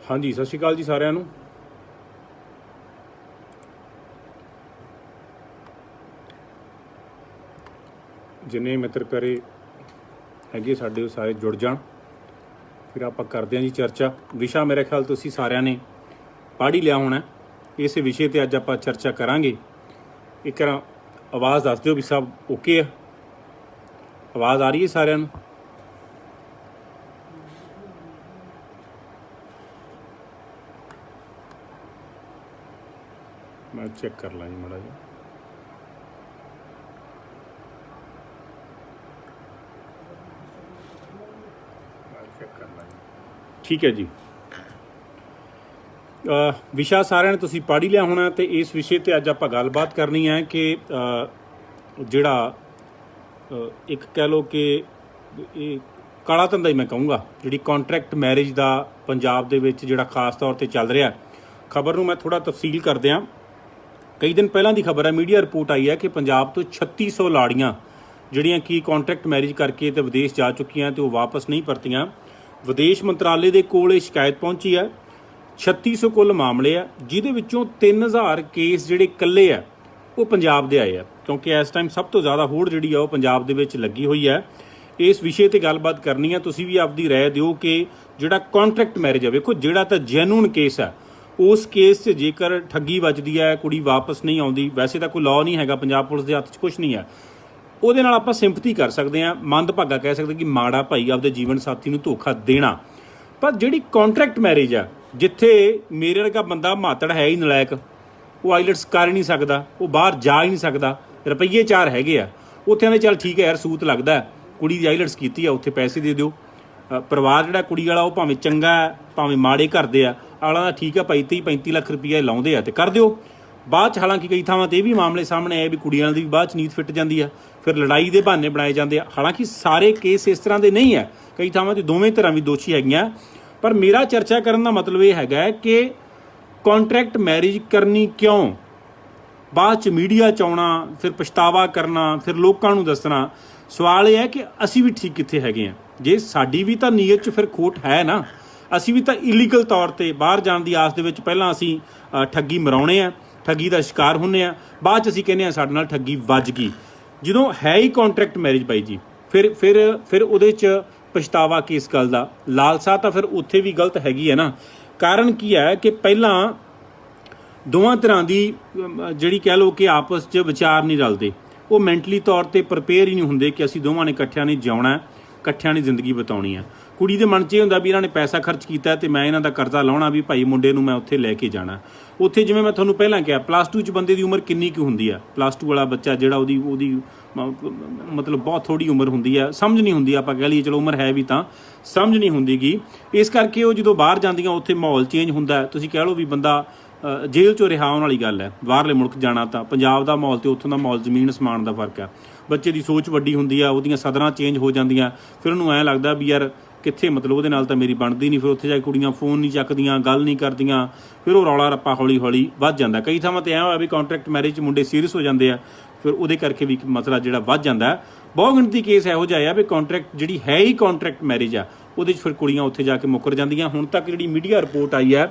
हाँ जी, सत श्री अकाल जी सारिਆਂ ਨੂੰ। जिन्ने मित्र प्यारे हैगे साडे वो सारे जुड़ जाण, फिर आप करते हैं जी चर्चा। विशा मेरे ख्याल तुसीं सारिਆਂ ने पढ़ ही लिया होना। इस विषय पर अज आप चर्चा करांगे। एक आवाज़ दस दिओ भी सब ओके है? आवाज़ आ रही है सारिਆਂ ਨੂੰ? मैं चेक कर ला जी माड़ा जी। ठीक है जी। विशा सारिਆਂ ने तुसीं पढ़ ही लिया होना। तो इस विषय पर अज आप गलबात करनी है कि जिहड़ा एक कह लो कि काला धंधा ही मैं कहूँगा, जिहड़ी कॉन्ट्रैक्ट मैरिज का पंजाब दे विच जिहड़ा खास तौर पर चल रहा। खबर नूं मैं थोड़ा तफसील कर दियां। कई दिन पहलां दी खबर है, मीडिया रिपोर्ट आई है कि पंजाब तो 3600 लाड़ियां जिहड़ियां कि कॉन्ट्रैक्ट मैरिज करके तो विदेश जा चुकियां तो वापस नहीं परतियां। विदेश मंत्रालय के कोल ये शिकायत पहुंची है। 3600 कुल मामले है, जिहदे विचों 3000 केस जिहड़े कल्ले है वो पंजाब दे आए हैं, क्योंकि इस टाइम सब तो ज़्यादा होड़ जिहड़ी है वो पंजाब दे विच लगी हुई है। इस विषय ते गलबात करनी है। तुसीं भी आपदी राय दिओ कि जिहड़ा कॉन्ट्रैक्ट मैरिज है, वेखो जिहड़ा तां जैਨੂਨ केस है, उस केस से जेकर ठगी वजदी है, कुड़ी वापस नहीं आती, वैसे तो कोई लॉ नहीं है, पंजाब पुलिस के हत्थ 'च कुछ नहीं है, ਉਹਦੇ ਨਾਲ ਆਪਾਂ ਸਿੰਪਥੀ कर सकते हैं, ਮੰਦਭਾਗਾ कह सकते कि माड़ा भाई आपदे जीवन साथी ਨੂੰ ਧੋਖਾ देना। पर ਜਿਹੜੀ कॉन्ट्रैक्ट मैरिज है, जिथे मेरे वर्गा बंदा मातड़ है ही नलायक, वो आईलैट्स कर ही नहीं सकता, वो बाहर जा ही नहीं सकता, रुपये 4 हैगे आ, उत्थे आंदे चल ठीक है यार सूत लगता है, कुड़ी दी आईलैट्स कीती है, उत्थे पैसे दे दिओ। परिवार जिहड़ा कुड़ी वाला वो भावें चंगा है भावें माड़े घर दे आ, आला ठीक है भाई 30-35 लाख रुपया लाउंदे आ ते कर दिओ। बाद च हालांकि कई थावां ते भी मामले सामने आए भी कुड़ियां दी भी बाद च नीत फिट जाती है, फिर लड़ाई के बहाने बनाए जाते हैं। हालांकि सारे केस इस तरह के नहीं है, कई थावां ते दोवें तरह भी दोषी हैगियां। पर मेरा चर्चा करने का मतलब ये है कि कॉन्ट्रैक्ट मैरिज करनी क्यों, बाद च मीडिया च आउणा, फिर पछतावा करना, फिर लोगों नूं दसना। सवाल यह है कि असी भी ठीक कित्थे हैगे हैं? जे साडी भी तो नीयत च फिर खोट है ना, असी भी तो इलीगल तौर पर बाहर जाने की आस दे विच पहलां असी ठगी मराउने आ, ठगी का शिकार होंने आ, बाद च असी कहने आ साडे नाल ठगी वज गई। ਜਦੋਂ है ही कॉन्ट्रैक्ट मैरिज बाई जी, फिर ਉਹਦੇ 'ਚ पछतावा किस गल का, लालसा तो फिर उत्थे भी गलत हैगी है ना। कारण की है कि पहला दोवां तरह की जिहड़ी कह लो कि आपस 'च विचार नहीं रलते, वो मैंटली तौर पर प्रिपेयर ही नहीं होंगे कि असीं दोवां ने इकट्ठियां ने जिउणा है, इकट्ठियां ने जिंदगी बिताउणी है। कुड़ी दे मन 'ਚ ਇਹ ਹੁੰਦਾ ਵੀ ਇਹਨਾਂ ਨੇ पैसा खर्च किया तो मैं इन्हां दा करजा लाउणा भी भाई मुंडे नूं मैं उत्थे लैके जाना। उत्थे जिवें मैं तुहानूं पहलां कहा +2 च बंदे दी उम्र किन्नी की हुंदी है, +2 वाला बच्चा जिहड़ा ओहदी मतलब बहुत थोड़ी उम्र हुंदी है, समझ नहीं हुंदी, आपां कह लईए चलो उम्र है भी तां समझ नहीं हुंदी गी। इस करके वो जदों बाहर जांदियां उत्थे माहौल चेंज हुंदा है। तुसीं कह लो भी बंदा जेल चों रिहा होण वाली गल है, बाहरले मुल्क जाना तां पंजाब दा माहौल ते उत्थों दा माहौल जमीन असमान दा फर्क है। बच्चे की सोच वड्डी हुंदी है, ਉਹਦੀਆਂ सदरां चेंज हो जांदियां, फिर ਉਹਨੂੰ ਐਂ लगदा भी यार कित्थे मतलब ਉਹਦੇ ਨਾਲ ਤਾਂ ਮੇਰੀ ਬਣਦੀ नहीं, फिर ਉੱਥੇ ਜਾ ਕੇ ਕੁੜੀਆਂ फोन नहीं ਚੱਕਦੀਆਂ, गल नहीं करदियां, फिर ਉਹ रौला रप्पा हौली हौली ਵੱਧ ਜਾਂਦਾ। कई ਥਾਵਾਂ ਤੇ ਐਂ ਹੋਇਆ भी कॉन्ट्रैक्ट मैरिज मुंडे सीरीयस हो जाते हैं, फिर ਉਹਦੇ करके भी मसला ਜਿਹੜਾ ਵੱਧ ਜਾਂਦਾ। बहुत गिणती केस ਇਹੋ ਜਿਹਾ ਆ भी कॉन्ट्रैक्ट ਜਿਹੜੀ है ही कॉन्ट्रैक्ट मैरिज ਆ, ਉਹਦੇ 'ਚ ਫਿਰ ਕੁੜੀਆਂ ਉੱਥੇ ਜਾ ਕੇ ਮੁੱਕਰ ਜਾਂਦੀਆਂ। ਹੁਣ ਤੱਕ ਜਿਹੜੀ ਮੀਡੀਆ ਰਿਪੋर्ट आई है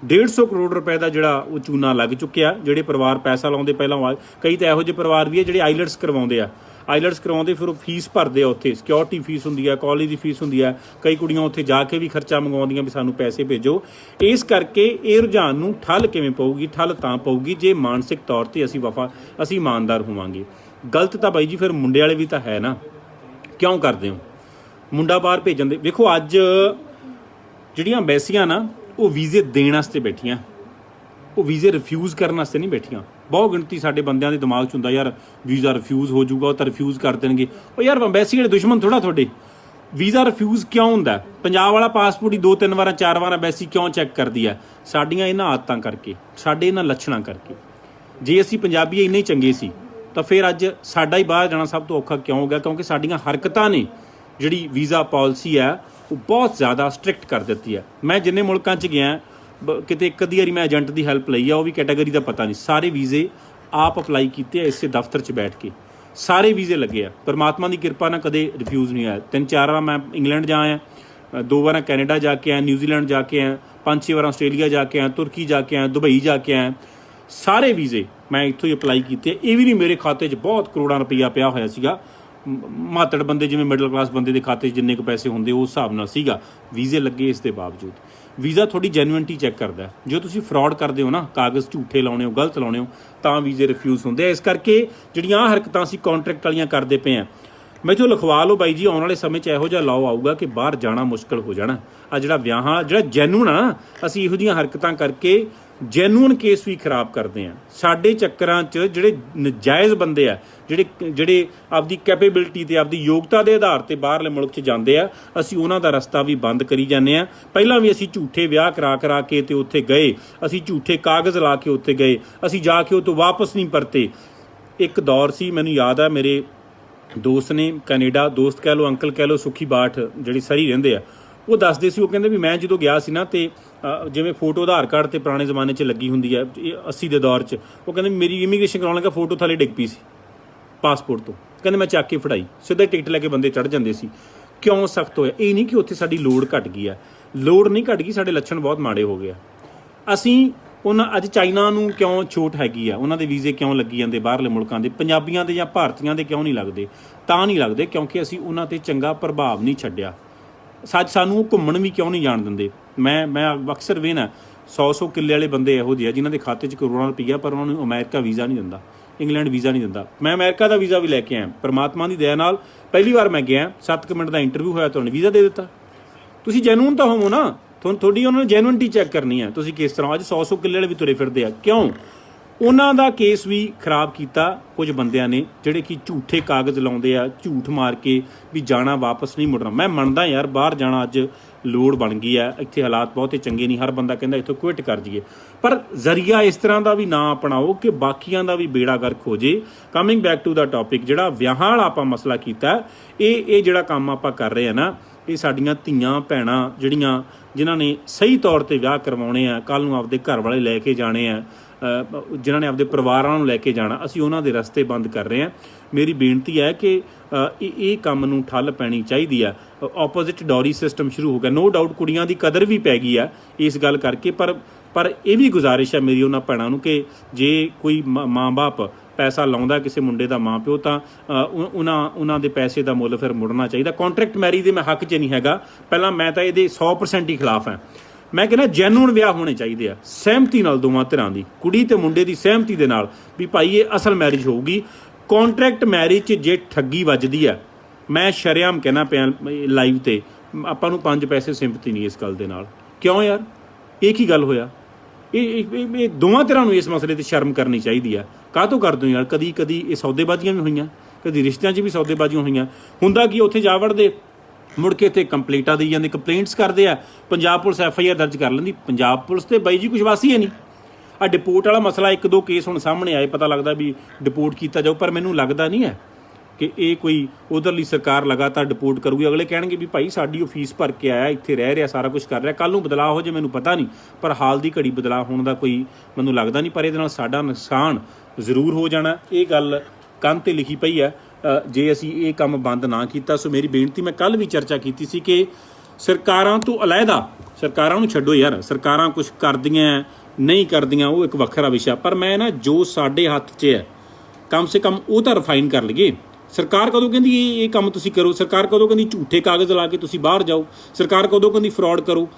150 करोड़ रुपए का ਜਿਹੜਾ ਉਹ ਚੂਨਾ ਲੱਗ ਚੁੱਕਿਆ। ਜਿਹੜੇ ਪਰਿਵਾਰ ਪੈਸਾ ਲਾਉਂਦੇ ਪਹਿਲਾਂ, ਕਈ ਤਾਂ ਇਹੋ ਜਿਹੇ ਪਰਿਵਾਰ ਵੀ ਆ ਜਿਹੜੇ ਆਈਲੈਟਸ ਕਰਵਾਉਂਦੇ ਆ, ਆਈਲੈਟਸ ਕਰਵਾਉਂਦੇ ਫਿਰ ਉਹ ਫੀਸ ਭਰਦੇ ਆ, ਉੱਥੇ ਸਿਕਿਉਰਿਟੀ ਫੀਸ ਹੁੰਦੀ ਆ, ਕਾਲਜ ਦੀ ਫੀਸ ਹੁੰਦੀ ਆ, ਕਈ ਕੁੜੀਆਂ ਉੱਥੇ ਜਾ ਕੇ ਵੀ ਖਰਚਾ ਮੰਗਵਾਉਂਦੀਆਂ ਵੀ ਸਾਨੂੰ ਪੈਸੇ ਭੇਜੋ। ਇਸ ਕਰਕੇ ਇਹ ਰੁਝਾਨ ਨੂੰ ਠੱਲ ਕਿਵੇਂ ਪਊਗੀ? ਠੱਲ ਤਾਂ ਪਊਗੀ ਜੇ ਮਾਨਸਿਕ ਤੌਰ ਤੇ ਅਸੀਂ ਇਮਾਨਦਾਰ ਹੋਵਾਂਗੇ। ਗਲਤ ਤਾਂ ਬਾਈ ਜੀ ਫਿਰ ਮੁੰਡੇ ਵਾਲੇ ਵੀ ਤਾਂ ਹੈ ਨਾ, ਕਿਉਂ ਕਰਦੇ ਹੋ ਮੁੰਡਾ ਬਾਹਰ ਭੇਜਣ ਦੇ? ਵੇਖੋ ਅੱਜ ਜਿਹੜੀਆਂ ਐਮਬੈਸੀਆਂ ਨਾ ਉਹ ਵੀਜ਼ੇ ਦੇਣ ਵਾਸਤੇ ਬੈਠੀਆਂ, ਉਹ ਵੀਜ਼ੇ ਰਿਫਿਊਜ਼ ਕਰਨ ਵਾਸਤੇ ਨਹੀਂ ਬੈਠੀਆਂ। ਬਹੁਤ ਗਿਣਤੀ ਸਾਡੇ ਬੰਦਿਆਂ ਦੇ ਦਿਮਾਗ 'ਚ ਹੁੰਦਾ ਯਾਰ ਵੀਜ਼ਾ ਰਿਫਿਊਜ਼ ਹੋ ਜਾਊਗਾ, ਉਹ ਤਾਂ ਰਿਫਿਊਜ਼ ਕਰ ਦੇਣਗੇ। ਉਹ ਯਾਰ ਐਮਬੈਸੀ ਵਾਲੇ ਦੁਸ਼ਮਣ ਥੋੜ੍ਹਾ ਤੁਹਾਡੇ। ਵੀਜ਼ਾ ਰਿਫਿਊਜ਼ ਕਿਉਂ ਹੁੰਦਾ? ਪੰਜਾਬ ਵਾਲਾ ਪਾਸਪੋਰਟ ਹੀ 2-3 ਵਾਰ 4 ਵਾਰ ਐਮਬੈਸੀ ਕਿਉਂ ਚੈੱਕ ਕਰਦੀ ਹੈ? ਸਾਡੀਆਂ ਇਹਨਾਂ ਆਦਤਾਂ ਕਰਕੇ, ਸਾਡੇ ਇਹਨਾਂ ਲੱਛਣਾਂ ਕਰਕੇ। ਜੇ ਅਸੀਂ ਪੰਜਾਬੀ ਇੰਨੇ ਹੀ ਚੰਗੇ ਸੀ ਤਾਂ ਫਿਰ ਅੱਜ ਸਾਡਾ ਹੀ ਬਾਹਰ ਜਾਣਾ ਸਭ ਤੋਂ ਔਖਾ ਕਿਉਂ ਹੋ ਗਿਆ? ਕਿਉਂਕਿ ਸਾਡੀਆਂ ਹਰਕਤਾਂ ਨੇ ਜਿਹੜੀ ਵੀਜ਼ਾ ਪਾਲਿਸੀ ਹੈ ਉਹ ਬਹੁਤ ਜ਼ਿਆਦਾ ਸਟ੍ਰਿਕਟ ਕਰ ਦਿੱਤੀ ਹੈ। ਮੈਂ ਜਿੰਨੇ ਮੁਲਕਾਂ 'ਚ ਗਿਆ ਕਿਤੇ ਇੱਕ ਅੱਧੀ ਵਾਰੀ ਮੈਂ ਏਜੰਟ ਦੀ ਹੈਲਪ ਲਈ ਆ, ਉਹ ਵੀ ਕੈਟਾਗਰੀ ਦਾ ਪਤਾ ਨਹੀਂ। ਸਾਰੇ ਵੀਜ਼ੇ ਆਪ ਅਪਲਾਈ ਕੀਤੇ ਆ ਇਸੇ ਦਫ਼ਤਰ 'ਚ ਬੈਠ ਕੇ, ਸਾਰੇ ਵੀਜ਼ੇ ਲੱਗੇ ਆ। परमात्मा की किरपा ਨਾਲ कदे रिफ्यूज़ नहीं आया। 3-4 बार मैं इंग्लैंड जा आया, 2 बार कैनेडा जाके आया, न्यूजीलैंड जाके आया, 5-6 ਵਾਰ ਆਸਟ੍ਰੇਲੀਆ ਜਾ ਕੇ ਆਇਆ, ਤੁਰਕੀ ਜਾ ਕੇ ਆਇਆ, ਦੁਬਈ ਜਾ ਕੇ ਆਇਆ। ਸਾਰੇ ਵੀਜ਼ੇ ਮੈਂ ਇੱਥੋਂ ਹੀ ਅਪਲਾਈ ਕੀਤੇ। ਇਹ ਵੀ ਨਹੀਂ ਮੇਰੇ ਖਾਤੇ 'ਚ ਬਹੁਤ ਕਰੋੜਾਂ ਰੁਪਈਆ ਪਿਆ ਹੋਇਆ ਸੀਗਾ। ਮਾਤੜ ਬੰਦੇ ਜਿਵੇਂ ਮਿਡਲ ਕਲਾਸ ਬੰਦੇ ਦੇ ਖਾਤੇ 'ਚ ਜਿੰਨੇ ਕੁ ਪੈਸੇ ਹੁੰਦੇ ਉਸ ਹਿਸਾਬ ਨਾਲ ਸੀਗਾ। ਵੀਜ਼ੇ ਲੱਗੇ। ਇਸ ਦੇ ਬਾਵਜੂਦ ਵੀਜ਼ਾ ਤੁਹਾਡੀ ਜੈਨੂਇਨਟੀ ਚੈੱਕ ਕਰਦਾ। ਜੋ ਤੁਸੀਂ ਫਰਾਡ ਕਰਦੇ ਹੋ ਨਾ, ਕਾਗਜ਼ ਝੂਠੇ ਲਾਉਣੇ ਹੋ, ਗਲਤ ਲਾਉਣੇ ਹੋ, ਤਾਂ ਵੀਜ਼ੇ ਰਿਫਿਊਜ਼ ਹੁੰਦੇ ਆ। ਇਸ ਕਰਕੇ ਜਿਹੜੀਆਂ ਆਹ ਹਰਕਤਾਂ ਅਸੀਂ ਕੰਟਰੈਕਟ ਵਾਲੀਆਂ ਕਰਦੇ ਪਏ ਹਾਂ, ਮੈਥੋਂ ਲਿਖਵਾ ਲਓ ਬਾਈ ਜੀ, ਆਉਣ ਵਾਲੇ ਸਮੇਂ 'ਚ ਇਹੋ ਜਿਹਾ ਲਾਅ ਆਊਗਾ ਕਿ ਬਾਹਰ ਜਾਣਾ ਮੁਸ਼ਕਿਲ ਹੋ ਜਾਣਾ। ਆ ਜਿਹੜਾ ਵਿਆਹਾਂ, ਜਿਹੜਾ ਜੈਨੂਨ ਆ, ਅਸੀਂ ਇਹੋ ਜਿਹੀਆਂ ਹਰਕਤਾਂ ਕਰਕੇ ਜੈਨੂਨ ਕੇਸ ਵੀ ਖਰਾਬ ਕਰਦੇ ਹਾਂ। ਸਾਡੇ ਚੱਕਰਾਂ 'ਚ ਜਿਹੜੇ ਨਜਾਇਜ਼ ਬੰਦੇ ਆ, ਜਿਹੜੇ ਆਪਦੀ ਕੈਪੇਬਿਲਿਟੀ ਤੇ ਆਪਦੀ ਯੋਗਤਾ ਦੇ ਆਧਾਰ ਤੇ ਬਾਹਰਲੇ ਮੁਲਕ 'ਚ ਜਾਂਦੇ ਆ, ਅਸੀਂ ਉਹਨਾਂ ਦਾ ਰਸਤਾ ਵੀ ਬੰਦ ਕਰੀ ਜਾਂਦੇ ਆ। ਪਹਿਲਾਂ ਵੀ ਅਸੀਂ ਝੂਠੇ ਵਿਆਹ ਕਰਾ ਕੇ ਤੇ ਉੱਥੇ ਗਏ, ਅਸੀਂ ਝੂਠੇ ਕਾਗਜ਼ ਲਾ ਕੇ ਉੱਥੇ ਗਏ, ਅਸੀਂ ਜਾ ਕੇ ਉਹ ਤੋਂ ਵਾਪਸ ਨਹੀਂ ਪਰਤੇ। ਇੱਕ ਦੌਰ ਸੀ, ਮੈਨੂੰ ਯਾਦ ਆ, ਮੇਰੇ ਦੋਸਤ ਨੇ ਕੈਨੇਡਾ, ਦੋਸਤ ਕਹਿ ਲਓ, ਅੰਕਲ ਕਹਿ ਲਓ, ਸੁਖੀ ਬਾਠ ਜਿਹੜੀ ਸਰੀ ਰਹਿੰਦੇ ਆ, ਉਹ ਦੱਸਦੇ ਸੀ। ਉਹ ਕਹਿੰਦੇ ਵੀ ਮੈਂ ਜਦੋਂ ਗਿਆ ਸੀ ਨਾ, ਤੇ ਜਿਵੇਂ ਫੋਟੋ ਆਧਾਰ ਕਾਰਡ ਤੇ ਪੁਰਾਣੇ ਜ਼ਮਾਨੇ 'ਚ ਲੱਗੀ ਹੁੰਦੀ ਹੈ 80 ਦੇ ਦੌਰ 'ਚ, ਉਹ ਕਹਿੰਦੇ ਮੇਰੀ ਇਮੀਗ੍ਰੇਸ਼ਨ ਕਰਾਉਣ ਲੱਗਾ, ਫੋਟੋ ਥੱਲੇ ਡਿੱਗ ਪਈ ਸੀ ਪਾਸਪੋਰਟ ਤੋਂ। ਕਹਿੰਦੇ ਮੈਂ ਚੱਕ ਕੇ ਫੜਾਈ, ਸਿੱਧਾ ਟਿਕਟ ਲੈ ਕੇ ਬੰਦੇ ਚੜ੍ਹ ਜਾਂਦੇ ਸੀ। ਕਿਉਂ ਸਖਤ ਹੋਇਆ? ਇਹ ਨਹੀਂ ਕਿ ਉੱਥੇ ਸਾਡੀ ਲੋੜ ਘਟ ਗਈ ਆ, ਲੋੜ ਨਹੀਂ ਘਟ ਗਈ, ਸਾਡੇ ਲੱਛਣ ਬਹੁਤ ਮਾੜੇ ਹੋ ਗਏ ਆ। ਅਸੀਂ ਉਹਨਾਂ ਅੱਜ ਚਾਈਨਾ ਨੂੰ ਕਿਉਂ ਛੋਟ ਹੈਗੀ ਆ, ਉਹਨਾਂ ਦੇ ਵੀਜ਼ੇ ਕਿਉਂ ਲੱਗੀ ਜਾਂਦੇ ਬਾਹਰਲੇ ਮੁਲਕਾਂ ਦੇ, ਪੰਜਾਬੀਆਂ ਦੇ ਜਾਂ ਭਾਰਤੀਆਂ ਦੇ ਕਿਉਂ ਨਹੀਂ ਲੱਗਦੇ? ਤਾਂ ਨਹੀਂ ਲੱਗਦੇ ਕਿਉਂਕਿ ਅਸੀਂ ਉਹਨਾਂ 'ਤੇ ਚੰਗਾ ਪ੍ਰਭਾਵ ਨਹੀਂ ਛੱਡਿਆ। ਸਾਨੂੰ ਉਹ ਘੁੰਮਣ ਵੀ ਕਿਉਂ ਨਹੀਂ ਜਾਣ ਦਿੰਦੇ? ਮੈਂ ਅਕਸਰ ਵੇਖਦਾ 100 ਕਿੱਲੇ ਵਾਲੇ ਬੰਦੇ ਇਹੋ ਜਿਹੇ ਆ ਜਿਨ੍ਹਾਂ ਦੇ ਖਾਤੇ 'ਚ ਕਰੋੜਾਂ ਰੁਪਈਆ, ਪਰ ਉਹਨਾਂ ਨੂੰ ਅਮਰੀਕਾ ਵੀਜ਼ਾ ਨਹੀਂ ਦਿੰਦਾ, ਇੰਗਲੈਂਡ ਵੀਜ਼ਾ ਨਹੀਂ ਦਿੰਦਾ। ਮੈਂ ਅਮਰੀਕਾ ਦਾ ਵੀਜ਼ਾ ਵੀ ਲੈ ਕੇ ਆਇਆ, ਪਰਮਾਤਮਾ ਦੀ ਦਇਆ ਨਾਲ। ਪਹਿਲੀ ਵਾਰ ਮੈਂ ਗਿਆ, 7 ਮਿੰਟ ਦਾ ਇੰਟਰਵਿਊ ਹੋਇਆ, ਤੁਹਾਨੂੰ ਵੀਜ਼ਾ ਦੇ ਦਿੱਤਾ। ਤੁਸੀਂ ਜੈਨੂਨ ਤਾਂ ਹੋਵੋ ਨਾ, ਤੁਹਾਡੀ ਉਹਨਾਂ ਨੇ ਜੈਨੂਇਨਟੀ ਚੈੱਕ ਕਰਨੀ ਹੈ। ਤੁਸੀਂ ਕਿਸ ਤਰ੍ਹਾਂ ਅੱਜ 100 ਕਿੱਲੇ ਵਾਲੇ ਵੀ ਤੁਰੇ ਫਿਰਦੇ ਆ, ਕਿਉਂ? ਉਹਨਾਂ ਦਾ ਕੇਸ ਵੀ ਖਰਾਬ ਕੀਤਾ ਕੁਝ ਬੰਦਿਆਂ ਨੇ, ਜਿਹੜੇ ਕਿ ਝੂਠੇ ਕਾਗਜ਼ ਲਾਉਂਦੇ ਆ, ਝੂਠ ਮਾਰ ਕੇ ਵੀ ਜਾਣਾ, ਵਾਪਸ ਨਹੀਂ ਮੁੜਨਾ। ਮੈਂ ਮੰਨਦਾ ਯਾਰ, ਬਾਹਰ ਜਾਣਾ ਅੱਜ ਲੋੜ ਬਣ ਗਈ ਹੈ, ਇੱਥੇ ਹਾਲਾਤ ਬਹੁਤੇ ਚੰਗੇ ਨਹੀਂ, ਹਰ ਬੰਦਾ ਕਹਿੰਦਾ ਇੱਥੋਂ ਕੁਇਟ ਕਰ ਜਾਈਏ, ਪਰ ਜ਼ਰੀਆ ਇਸ ਤਰ੍ਹਾਂ ਦਾ ਵੀ ਨਾ ਅਪਣਾਓ ਕਿ ਬਾਕੀਆਂ ਦਾ ਵੀ ਬੇੜਾ ਗਰਕ ਹੋ ਜੇ। Coming back to the topic, ਜਿਹੜਾ ਵਿਆਹਾਂ ਵਾਲਾ ਆਪਾਂ ਮਸਲਾ ਕੀਤਾ, ਇਹ ਜਿਹੜਾ ਕੰਮ ਆਪਾਂ ਕਰ ਰਹੇ ਆ ਨਾ, ਇਹ ਸਾਡੀਆਂ ਧੀਆਂ ਭੈਣਾਂ ਜਿਨ੍ਹਾਂ ਨੇ ਸਹੀ ਤੌਰ 'ਤੇ ਵਿਆਹ ਕਰਵਾਉਣੇ ਆ, ਕੱਲ੍ਹ ਨੂੰ ਆਪਦੇ ਘਰ ਵਾਲੇ ਲੈ ਕੇ ਜਾਣੇ ਆ, ਜਿਨ੍ਹਾਂ ਨੇ ਆਪਦੇ ਪਰਿਵਾਰਾਂ ਨੂੰ ਲੈ ਕੇ ਜਾਣਾ, ਅਸੀਂ ਉਹਨਾਂ ਦੇ ਰਸਤੇ ਬੰਦ ਕਰ ਰਹੇ ਹਾਂ। ਮੇਰੀ ਬੇਨਤੀ ਹੈ ਕਿ ਇਹ ਕੰਮ ਨੂੰ ਠੱਲ ਪੈਣੀ ਚਾਹੀਦੀ ਆ। ਆਪੋਜ਼ਿਟ ਡੌਰੀ ਸਿਸਟਮ ਸ਼ੁਰੂ ਹੋ ਗਿਆ, ਨੋ ਡਾਊਟ ਕੁੜੀਆਂ ਦੀ ਕਦਰ ਵੀ ਪੈ ਗਈ ਆ ਇਸ ਗੱਲ ਕਰਕੇ, ਪਰ ਇਹ ਵੀ ਗੁਜ਼ਾਰਿਸ਼ ਹੈ ਮੇਰੀ ਉਹਨਾਂ ਭੈਣਾਂ ਨੂੰ ਕਿ ਜੇ ਕੋਈ ਮਾਂ-ਬਾਪ ਪੈਸਾ ਲਾਉਂਦਾ ਕਿਸੇ ਮੁੰਡੇ ਦਾ ਮਾਂ ਪਿਓ, ਤਾਂ ਉਹਨਾਂ ਦੇ ਪੈਸੇ ਦਾ ਮੁੱਲ ਫਿਰ ਮੁੜਨਾ ਚਾਹੀਦਾ। ਕੰਟਰੈਕਟ ਮੈਰਿਜ ਦੇ ਮੈਂ ਹੱਕ 'ਚ ਨਹੀਂ ਹੈਗਾ, ਪਹਿਲਾਂ ਮੈਂ ਤਾਂ ਇਹਦੇ 100% ਹੀ ਖਿਲਾਫ ਹਾਂ। ਮੈਂ ਕਹਿੰਦਾ ਜੈਨੂਨ ਵਿਆਹ ਹੋਣੇ ਚਾਹੀਦੇ ਆ, ਸਹਿਮਤੀ ਨਾਲ, ਦੋਵਾਂ ਧਿਰਾਂ ਦੀ, ਕੁੜੀ ਤੇ ਮੁੰਡੇ ਦੀ ਸਹਿਮਤੀ ਦੇ ਨਾਲ, ਵੀ ਭਾਈ ਇਹ ਅਸਲ ਮੈਰਿਜ ਹੋਊਗੀ। ਕੰਟਰੈਕਟ ਮੈਰਿਜ 'ਚ ਜੇ ਠੱਗੀ ਵੱਜਦੀ ਆ, ਮੈਂ ਸ਼ਰੇਆਮ ਕਹਿਣਾ ਪਿਆ ਲਾਈਵ ਤੇ, ਆਪਾਂ ਨੂੰ 5 ਪੈਸੇ ਸਿੰਪਤੀ ਨਹੀਂ ਇਸ ਗੱਲ ਦੇ ਨਾਲ। ਕਿਉਂ ਯਾਰ, ਇਹ ਕੀ ਗੱਲ ਹੋਇਆ? ਇਹ ਦੋਵਾਂ ਧਿਰਾਂ ਨੂੰ ਇਸ ਮਸਲੇ ਤੇ ਸ਼ਰਮ ਕਰਨੀ ਚਾਹੀਦੀ ਆ। ਕਾਹਤੋਂ ਕਰਦੇ ਹੋ ਯਾਰ? ਕਦੀ ਇਹ ਸੌਦੇਬਾਜ਼ੀਆਂ ਵੀ ਹੋਈਆਂ, ਕਦੀ ਰਿਸ਼ਤਿਆਂ 'ਚ ਵੀ ਸੌਦੇਬਾਜ਼ੀਆਂ ਹੋਈਆਂ। ਹੁੰਦਾ ਕੀ, ਉੱਥੇ ਜਾ ਵੜਦੇ, ਮੁੜ ਕੇ ਇੱਥੇ ਕੰਪਲੇਂਟਾਂ ਦੇਈ ਜਾਂਦੇ, ਕੰਪਲੇਂਟਸ ਕਰਦੇ ਆ, ਪੰਜਾਬ ਪੁਲਿਸ FIR ਦਰਜ ਕਰ ਲੈਂਦੀ। ਪੰਜਾਬ ਪੁਲਿਸ ਤੇ ਬਾਈ ਜੀ ਕੁਛ ਵਾਸੀ ਹੈ ਨਹੀਂ। ਆ ਡਿਪੋਰਟ ਵਾਲਾ ਮਸਲਾ, 1-2 ਕੇਸ ਹੁਣ ਸਾਹਮਣੇ ਆਏ, ਪਤਾ ਲੱਗਦਾ ਵੀ ਡਿਪੋਰਟ ਕੀਤਾ ਜਾਊ, ਪਰ ਮੈਨੂੰ ਲੱਗਦਾ ਨਹੀਂ ਹੈ ਕਿ ਇਹ ਕੋਈ ਉਧਰਲੀ ਸਰਕਾਰ ਲਗਾਤਾਰ ਡਿਪੋਰਟ ਕਰੂਗੀ। ਅਗਲੇ ਕਹਿਣਗੇ ਵੀ ਭਾਈ ਸਾਡੀ ਉਹ ਫੀਸ ਭਰ ਕੇ ਆਇਆ, ਇੱਥੇ ਰਹਿ ਰਿਹਾ, ਸਾਰਾ ਕੁਝ ਕਰ ਰਿਹਾ, ਕੱਲ੍ਹ ਨੂੰ ਬਦਲਾਅ ਹੋ ਜੇ ਮੈਨੂੰ ਪਤਾ ਨਹੀਂ, ਪਰ ਹਾਲ ਦੀ ਘੜੀ ਬਦਲਾਅ ਹੋਣ ਦਾ ਕੋਈ ਮੈਨੂੰ ਲੱਗਦਾ ਨਹੀਂ। ਪਰ ਇਹਦੇ ਨਾਲ ਸਾਡਾ ਨੁਕਸਾਨ ਜ਼ਰੂਰ ਹੋ ਜਾਣਾ, ਇਹ ਗੱਲ ਕੰਨ 'ਤੇ ਲਿਖੀ ਪਈ ਹੈ ਜੇ ਅਸੀਂ ਇਹ ਕੰਮ ਬੰਦ ਨਾ ਕੀਤਾ। ਸੋ ਮੇਰੀ ਬੇਨਤੀ, ਮੈਂ ਕੱਲ੍ਹ ਵੀ ਚਰਚਾ ਕੀਤੀ ਸੀ ਕਿ ਸਰਕਾਰਾਂ ਤੋਂ ਅਲੱਗਾ, ਸਰਕਾਰਾਂ ਨੂੰ ਛੱਡੋ ਯਾਰ, ਸਰਕਾਰਾਂ ਕੁਝ ਕਰਦੀਆਂ ਨਹੀਂ ਕਰਦੀਆਂ ਉਹ ਇੱਕ ਵੱਖਰਾ ਵਿਸ਼ਾ, ਪਰ ਮੈਂ ਨਾ ਜੋ ਸਾਡੇ ਹੱਥ 'ਚ ਹੈ ਕਮ ਸੇ ਕਮ ਉਹ ਤਾਂ ਰਿਫਾਈਨ ਕਰ ਲਈਏ। ਸਰਕਾਰ ਕਦੋਂ ਕਹਿੰਦੀ ਇਹ ਕੰਮ ਤੁਸੀਂ ਕਰੋ? ਸਰਕਾਰ ਕਦੋਂ ਕਹਿੰਦੀ ਝੂਠੇ ਕਾਗਜ਼ ਲਾ ਕੇ ਤੁਸੀਂ ਬਾਹਰ ਜਾਓ? ਸਰਕਾਰ ਕਦੋਂ ਕਹਿੰਦੀ ਫਰਾਡ ਕਰੋ?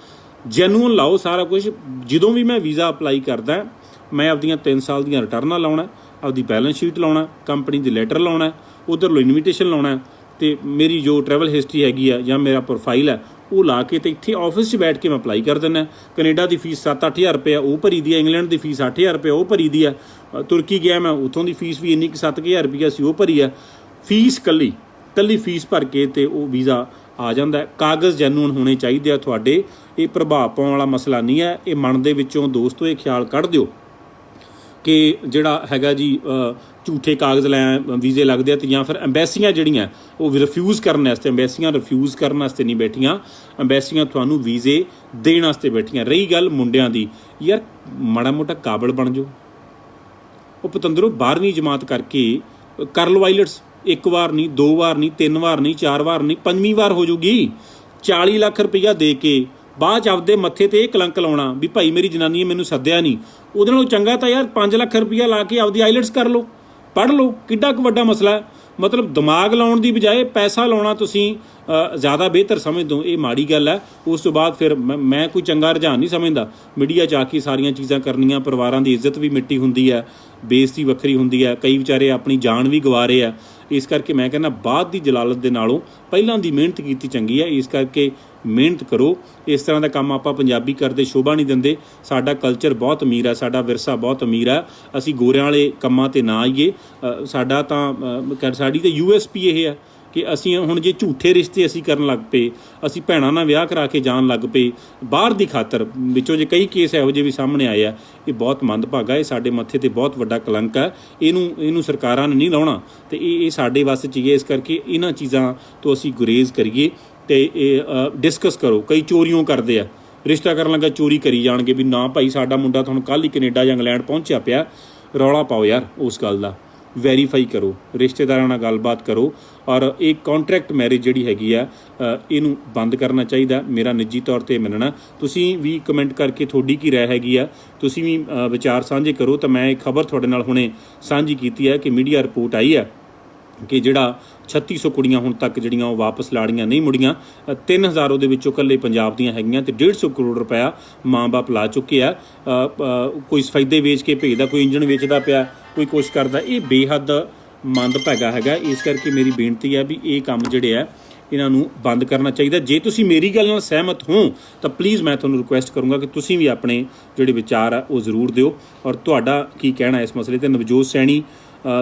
ਜੈਨੂਅਨ ਲਾਓ ਸਾਰਾ ਕੁਝ। ਜਦੋਂ ਵੀ ਮੈਂ ਵੀਜ਼ਾ ਅਪਲਾਈ ਕਰਦਾ, ਮੈਂ ਆਪਦੀਆਂ 3 ਸਾਲ ਦੀਆਂ ਰਿਟਰਨਾਂ ਲਾਉਣਾ, ਆਪਦੀ ਬੈਲੈਂਸ ਸ਼ੀਟ ਲਾਉਣਾ, ਕੰਪਨੀ ਦੀ ਲੈਟਰ ਲਾਉਣਾ, ਉੱਧਰੋਂ ਇਨਵੀਟੇਸ਼ਨ ਲਾਉਣਾ, ਅਤੇ ਮੇਰੀ ਜੋ ਟਰੈਵਲ ਹਿਸਟਰੀ ਹੈਗੀ ਆ ਜਾਂ ਮੇਰਾ ਪ੍ਰੋਫਾਈਲ ਹੈ ਉਹ ਲਾ ਕੇ ਤੇ ਇੱਥੇ ਆਫਿਸ 'ਚ ਬੈਠ ਕੇ ਮੈਂ ਅਪਲਾਈ ਕਰ ਦਿੰਦਾ। ਕੈਨੇਡਾ ਦੀ ਫੀਸ 7-8 ਹਜ਼ਾਰ ਰੁਪਇਆ ਉਹ ਭਰੀ ਦੀ ਹੈ, ਇੰਗਲੈਂਡ ਦੀ ਫੀਸ 8 ਹਜ਼ਾਰ ਰੁਪਇਆ ਉਹ ਭਰੀ ਦੀ ਹੈ, ਤੁਰਕੀ ਗਿਆ ਮੈਂ, ਉੱਥੋਂ ਦੀ ਫੀਸ ਵੀ ਇੰਨੀ ਕੁ 7 ਹਜ਼ਾਰ ਰੁਪਇਆ ਸੀ ਉਹ ਭਰੀ ਹੈ। ਫੀਸ ਕੱਲੀ ਫੀਸ ਭਰ ਕੇ ਤੇ ਉਹ ਵੀਜ਼ਾ ਆ ਜਾਂਦਾ। ਕਾਗਜ਼ ਜੈਨੂਅਨ ਹੋਣੇ ਚਾਹੀਦੇ ਆ ਤੁਹਾਡੇ। ਇਹ ਪ੍ਰਭਾਵ ਪਾਉਣ ਵਾਲਾ ਮਸਲਾ ਨਹੀਂ ਹੈ। ਇਹ ਮਨ ਦੇ ਵਿੱਚੋਂ ਦੋਸਤੋ ਇਹ ਖਿਆਲ ਕੱਢ ਦਿਓ ਕਿ ਜਿਹੜਾ ਹੈਗਾ ਜੀ ਝੂਠੇ ਕਾਗਜ਼ ਵੀਜ਼ੇ ਲੱਗਦੇ ਆ, ਅਤੇ ਜਾਂ ਫਿਰ ਅੰਬੈਸੀਆਂ ਜਿਹੜੀਆਂ ਉਹ ਰਿਫਿਊਜ਼ ਕਰਨ ਵਾਸਤੇ, ਅੰਬੈਸੀਆਂ ਰਿਫਿਊਜ਼ ਕਰਨ ਵਾਸਤੇ ਨਹੀਂ ਬੈਠੀਆਂ, ਅੰਬੈਸੀਆਂ ਤੁਹਾਨੂੰ ਵੀਜ਼ੇ ਦੇਣ ਵਾਸਤੇ ਬੈਠੀਆਂ। ਰਹੀ ਗੱਲ ਮੁੰਡਿਆਂ ਦੀ, ਯਾਰ ਮਾੜਾ ਮੋਟਾ ਕਾਬਲ ਬਣ ਜਾਓ। ਉਹ ਪਤੰਦਰੋਂ 12ਵੀਂ ਜਮਾਤ ਕਰਕੇ ਕਰ ਲਓ ਆਈਲੈਟਸ, 1 ਵਾਰ ਨਹੀਂ, 2 ਵਾਰ ਨਹੀਂ, 3 ਵਾਰ ਨਹੀਂ, 4 ਵਾਰ ਨਹੀਂ, 5ਵੀਂ ਵਾਰ ਹੋ ਜੂਗੀ। 40 ਲੱਖ ਰੁਪਈਆ ਦੇ ਕੇ ਬਾਅਦ 'ਚ ਆਪਦੇ ਮੱਥੇ ਤੇ ਇਹ ਕਲੰਕ ਲਾਉਣਾ ਵੀ ਭਾਈ ਮੇਰੀ ਜਨਾਨੀ ਨੇ ਮੈਨੂੰ ਸੱਦਿਆ ਨਹੀਂ। ਉਹਦੇ ਨਾਲੋਂ ਚੰਗਾ ਤਾਂ ਯਾਰ 5 ਲੱਖ ਰੁਪਈਆ ਲਾ ਕੇ ਆਪਦੀ ਆਈਲੈਟਸ ਕਰ ਲਓ, ਪੜ੍ਹ ਲਓ, ਕਿੱਡਾ ਕੁ ਵੱਡਾ ਮਸਲਾ ਹੈ। ਮਤਲਬ ਦਿਮਾਗ ਲਾਉਣ ਦੀ ਬਜਾਏ ਪੈਸਾ ਲਾਉਣਾ ਤੁਸੀਂ ਜ਼ਿਆਦਾ ਬਿਹਤਰ ਸਮਝਦੇ ਹੋ, ਇਹ ਮਾੜੀ ਗੱਲ ਹੈ। ਉਸ ਤੋਂ ਬਾਅਦ ਫਿਰ ਮੈਂ ਕੋਈ ਚੰਗਾ ਰੁਝਾਨ ਨਹੀਂ ਸਮਝਦਾ ਮੀਡੀਆ 'ਚ ਆ ਕੇ ਸਾਰੀਆਂ ਚੀਜ਼ਾਂ ਕਰਨੀਆਂ। ਪਰਿਵਾਰਾਂ ਦੀ ਇੱਜ਼ਤ ਵੀ ਮਿੱਟੀ ਹੁੰਦੀ ਹੈ, ਬੇਇੱਜ਼ਤੀ ਵੱਖਰੀ ਹੁੰਦੀ ਹੈ, ਕਈ ਵਿਚਾਰੇ ਆਪਣੀ ਜਾਨ ਵੀ ਗਵਾ ਰਹੇ ਆ। ਇਸ ਕਰਕੇ ਮੈਂ ਕਹਿੰਦਾ ਬਾਅਦ ਦੀ ਜਲਾਲਤ ਦੇ ਨਾਲੋਂ ਪਹਿਲਾਂ ਦੀ ਮਿਹਨਤ ਕੀਤੀ ਚੰਗੀ ਹੈ। ਇਸ ਕਰਕੇ ਮਿਹਨਤ ਕਰੋ। ਇਸ ਤਰ੍ਹਾਂ ਦਾ ਕੰਮ ਆਪਾਂ ਪੰਜਾਬੀ ਕਰਦੇ ਸ਼ੋਭਾ ਨਹੀਂ ਦਿੰਦੇ। ਸਾਡਾ ਕਲਚਰ ਬਹੁਤ ਅਮੀਰ ਹੈ, ਸਾਡਾ ਵਿਰਸਾ ਬਹੁਤ ਅਮੀਰ ਹੈ। ਅਸੀਂ ਗੋਰਿਆਂ ਵਾਲੇ ਕੰਮਾਂ 'ਤੇ ਨਾ ਆਈਏ। ਸਾਡਾ ਤਾਂ ਸਾਡੀ ਤਾਂ USP ਇਹ ਹੈ ਕਿ ਅਸੀਂ ਹੁਣ ਜੇ ਝੂਠੇ ਰਿਸ਼ਤੇ ਅਸੀਂ ਕਰਨ ਲੱਗ ਪਏ, ਅਸੀਂ ਭੈਣਾਂ ਨਾਲ ਵਿਆਹ ਕਰਾ ਕੇ ਜਾਣ ਲੱਗ ਪਏ ਬਾਹਰ ਦੀ ਖਾਤਰ, ਵਿੱਚੋਂ ਜੇ ਕਈ ਕੇਸ ਇਹੋ ਜਿਹੇ ਵੀ ਸਾਹਮਣੇ ਆਏ ਆ, ਇਹ ਬਹੁਤ ਮੰਦਭਾਗਾ। ਇਹ ਸਾਡੇ ਮੱਥੇ ਤੇ ਬਹੁਤ ਵੱਡਾ ਕਲੰਕ ਹੈ। ਇਹਨੂੰ ਸਰਕਾਰਾਂ ਨੇ ਨਹੀਂ ਲਾਉਣਾ ਤੇ ਇਹ ਸਾਡੇ ਵੱਸ 'ਚ ਹੀ ਹੈ। ਇਸ ਕਰਕੇ ਇਹਨਾਂ ਚੀਜ਼ਾਂ ਤੋਂ ਅਸੀਂ ਗੁਰੇਜ਼ ਕਰੀਏ ਤੇ ਇਹ ਡਿਸਕਸ ਕਰੋ। ਕਈ ਚੋਰੀਆਂ ਕਰਦੇ ਆ, ਰਿਸ਼ਤਾ ਕਰਨ ਲੱਗਾ ਚੋਰੀ ਕਰੀ ਜਾਣਗੇ ਵੀ ਨਾ ਭਾਈ ਸਾਡਾ ਮੁੰਡਾ ਤੁਹਾਨੂੰ ਕੱਲ੍ਹ ਹੀ ਕੈਨੇਡਾ ਜਾਂ ਇੰਗਲੈਂਡ ਪਹੁੰਚਿਆ ਪਿਆ। ਰੌਲਾ ਪਾਓ ਯਾਰ, ਉਸ ਗੱਲ ਦਾ ਵੈਰੀਫਾਈ ਕਰੋ, ਰਿਸ਼ਤੇਦਾਰਾਂ ਨਾਲ ਗੱਲਬਾਤ ਕਰੋ। ਔਰ ਇਹ ਕੰਟਰੈਕਟ ਮੈਰਿਜ ਜਿਹੜੀ ਹੈਗੀ ਆ ਇਹਨੂੰ ਬੰਦ ਕਰਨਾ ਚਾਹੀਦਾ। ਮੇਰਾ ਨਿੱਜੀ ਤੌਰ 'ਤੇ ਮੰਨਣਾ। ਤੁਸੀਂ ਵੀ ਕਮੈਂਟ ਕਰਕੇ ਤੁਹਾਡੀ ਕੀ ਰਾਏ ਹੈਗੀ ਆ, ਤੁਸੀਂ ਵੀ ਵਿਚਾਰ ਸਾਂਝੇ ਕਰੋ। ਤਾਂ ਮੈਂ ਇੱਕ ਖਬਰ ਤੁਹਾਡੇ ਨਾਲ ਹੁਣੇ ਸਾਂਝੀ ਕੀਤੀ ਹੈ ਕਿ ਮੀਡੀਆ ਰਿਪੋਰਟ ਆਈ ਹੈ ਕਿ ਜਿਹੜਾ 3600 ਕੁੜੀਆਂ ਹੁਣ ਤੱਕ ਜਿਹੜੀਆਂ ਉਹ ਵਾਪਸ ਲਾੜੀਆਂ ਨਹੀਂ ਮੁੜੀਆਂ। 3000 ਉਹਦੇ ਵਿੱਚੋਂ ਇਕੱਲੇ ਪੰਜਾਬ ਦੀਆਂ ਹੈਗੀਆਂ ਤੇ 150 ਕਰੋੜ ਰੁਪਇਆ ਮਾਂ-ਬਾਪ ਲਾ ਚੁੱਕੇ ਆ। ਕੋਈ ਸਫੈਦੇ ਵੇਚ ਕੇ ਭੇਜਦਾ, ਕੋਈ ਇੰਜਣ ਵੇਚਦਾ ਪਿਆ, ਕੋਈ ਕੁਛ ਕਰਦਾ। ਇਹ ਬੇਹੱਦ ਮੰਦਭਾਗਾ ਹੈਗਾ। ਇਸ ਕਰਕੇ ਮੇਰੀ ਬੇਨਤੀ ਹੈ ਵੀ ਇਹ ਕੰਮ ਜਿਹੜੇ ਆ ਇਹਨਾਂ ਨੂੰ ਬੰਦ ਕਰਨਾ ਚਾਹੀਦਾ। ਜੇ ਤੁਸੀਂ ਮੇਰੀ ਗੱਲ ਨਾਲ ਸਹਿਮਤ ਹੋ ਤਾਂ ਪਲੀਜ਼ ਮੈਂ ਤੁਹਾਨੂੰ ਰਿਕੁਐਸਟ ਕਰੂੰਗਾ ਕਿ ਤੁਸੀਂ ਵੀ ਆਪਣੇ ਜਿਹੜੇ ਵਿਚਾਰ ਆ ਉਹ ਜ਼ਰੂਰ ਦਿਓ ਔਰ ਤੁਹਾਡਾ ਕੀ ਕਹਿਣਾ ਇਸ ਮਸਲੇ 'ਤੇ। ਨਵਜੋਤ ਸੈਣੀ,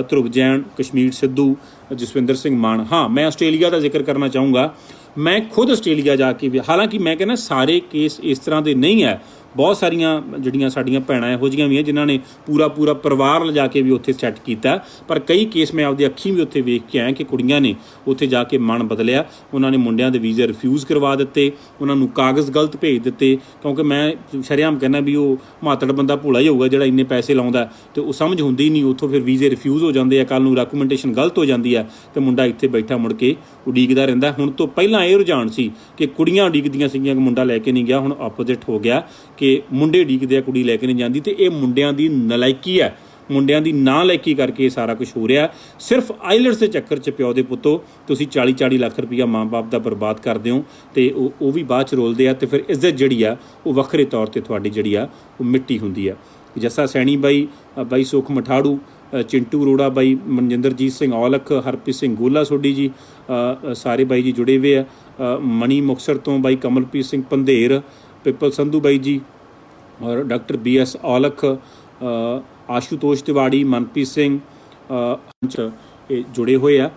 ਧਰੁਵ ਜੈਨ, ਕਸ਼ਮੀਰ ਸਿੱਧੂ, ਜਸਵਿੰਦਰ ਸਿੰਘ ਮਾਨ। ਹਾਂ, ਮੈਂ ਆਸਟ੍ਰੇਲੀਆ ਦਾ ਜ਼ਿਕਰ ਕਰਨਾ ਚਾਹੂੰਗਾ। ਮੈਂ ਖੁਦ ਆਸਟ੍ਰੇਲੀਆ ਜਾ ਕੇ ਵੀ, ਹਾਲਾਂਕਿ ਮੈਂ ਕਹਿੰਦਾ ਸਾਰੇ ਕੇਸ ਇਸ ਤਰ੍ਹਾਂ ਦੇ ਨਹੀਂ ਹੈ। ਬਹੁਤ ਸਾਰੀਆਂ ਜਿਹੜੀਆਂ ਸਾਡੀਆਂ ਭੈਣਾਂ ਇਹੋ ਜਿਹੀਆਂ ਵੀ ਹੈ ਜਿਨ੍ਹਾਂ ਨੇ ਪੂਰਾ ਪਰਿਵਾਰ ਲਿਜਾ ਕੇ ਵੀ ਉੱਥੇ ਸੈੱਟ ਕੀਤਾ। ਪਰ ਕਈ ਕੇਸ ਮੈਂ ਆਪਦੀ ਅੱਖੀਂ ਵੀ ਉੱਥੇ ਵੇਖ ਕੇ ਆਇਆ ਕਿ ਕੁੜੀਆਂ ਨੇ ਉੱਥੇ ਜਾ ਕੇ ਮਨ ਬਦਲਿਆ। ਉਹਨਾਂ ਨੇ ਮੁੰਡਿਆਂ ਦੇ ਵੀਜ਼ੇ ਰਿਫਿਊਜ਼ ਕਰਵਾ ਦਿੱਤੇ, ਉਹਨਾਂ ਨੂੰ ਕਾਗਜ਼ ਗਲਤ ਭੇਜ ਦਿੱਤੇ। ਕਿਉਂਕਿ ਮੈਂ ਸ਼ਰੇਆਮ ਕਹਿੰਦਾ ਵੀ ਉਹ ਮਾਤੜ ਬੰਦਾ ਭੋਲਾ ਹੀ ਹੋਊਗਾ ਜਿਹੜਾ ਇੰਨੇ ਪੈਸੇ ਲਾਉਂਦਾ ਤੇ ਉਹ ਸਮਝ ਹੁੰਦੀ ਨਹੀਂ। ਉੱਥੋਂ ਫਿਰ ਵੀਜ਼ੇ ਰਿਫਿਊਜ਼ ਹੋ ਜਾਂਦੇ ਆ, ਕੱਲ੍ਹ ਨੂੰ ਡਾਕੂਮੈਂਟੇਸ਼ਨ ਗਲਤ ਹੋ ਜਾਂਦੀ ਆ ਤੇ ਮੁੰਡਾ ਇੱਥੇ ਬੈਠਾ ਮੁੜ ਕੇ ਉਡੀਕਦਾ ਰਹਿੰਦਾ। ਹੁਣ ਤੋਂ ਪਹਿਲਾਂ ਇਹ ਰੁਝਾਨ ਸੀ ਕਿ ਕੁੜੀਆਂ ਉਡੀਕਦੀਆਂ ਸੀਗੀਆਂ ਕਿ ਮੁੰਡਾ ਲੈ ਕੇ ਨਹੀਂ ਗਿਆ। ਹੁਣ ਆਪੋਜ਼ਿਟ ਹੋ ਗਿਆ ਕਿ ਮੁੰਡੇ ਉਡੀਕਦੇ ਆ, ਕੁੜੀ ਲੈ ਕੇ ਨਹੀਂ ਜਾਂਦੀ। ਤੇ ਇਹ ਮੁੰਡਿਆਂ ਦੀ ਨਲਾਇਕੀ ਹੈ, ਮੁੰਡਿਆਂ ਦੀ ਨਾਲਾਇਕੀ ਕਰਕੇ ਇਹ ਸਾਰਾ ਕੁਝ ਹੋ ਰਿਹਾ। ਸਿਰਫ ਆਈਲੈਟਸ ਦੇ ਚੱਕਰ 'ਚ ਪਿਓ ਦੇ ਪੁੱਤੋ ਤੁਸੀਂ 40-40 ਲੱਖ ਰੁਪਈਆ ਮਾਂ-ਬਾਪ ਦਾ ਬਰਬਾਦ ਕਰਦੇ ਹੋ ਤੇ ਉਹ ਵੀ ਬਾਅਦ 'ਚ ਰੋਲਦੇ ਆ ਤੇ ਫਿਰ ਇੱਜ਼ਤ ਜਿਹੜੀ ਆ ਉਹ ਵੱਖਰੇ ਤੌਰ 'ਤੇ ਤੁਹਾਡੀ ਜਿਹੜੀ ਆ ਉਹ ਮਿੱਟੀ ਹੁੰਦੀ ਆ। ਜੱਸਾ ਸੈਣੀ ਬਾਈ ਸੁਖ ਮਠਾੜੂ, ਚਿੰਟੂ ਅਰੋੜਾ ਬਾਈ, ਮਨਜਿੰਦਰਜੀਤ ਸਿੰਘ ਔਲਖ, ਹਰਪ੍ਰੀਤ ਸਿੰਘ ਗੋਲਾ ਸੋਢੀ ਜੀ, ਸਾਰੇ ਬਾਈ ਜੀ ਜੁੜੇ ਹੋਏ ਆ। ਮਣੀ ਮੁਕਤਸਰ ਤੋਂ ਬਾਈ ਕਮਲਪ੍ਰੀਤ ਸਿੰਘ ਪੰਧੇਰ, ਪਿੱਪਲ ਸੰਧੂ ਬਾਈ ਜੀ ਔਰ ਡਾਕਟਰ BS ਔਲਖ, ਆਸ਼ੂਤੋਸ਼ ਤਿਵਾੜੀ, ਮਨਪ੍ਰੀਤ ਸਿੰਘ ਇਹ ਜੁੜੇ ਹੋਏ ਆ।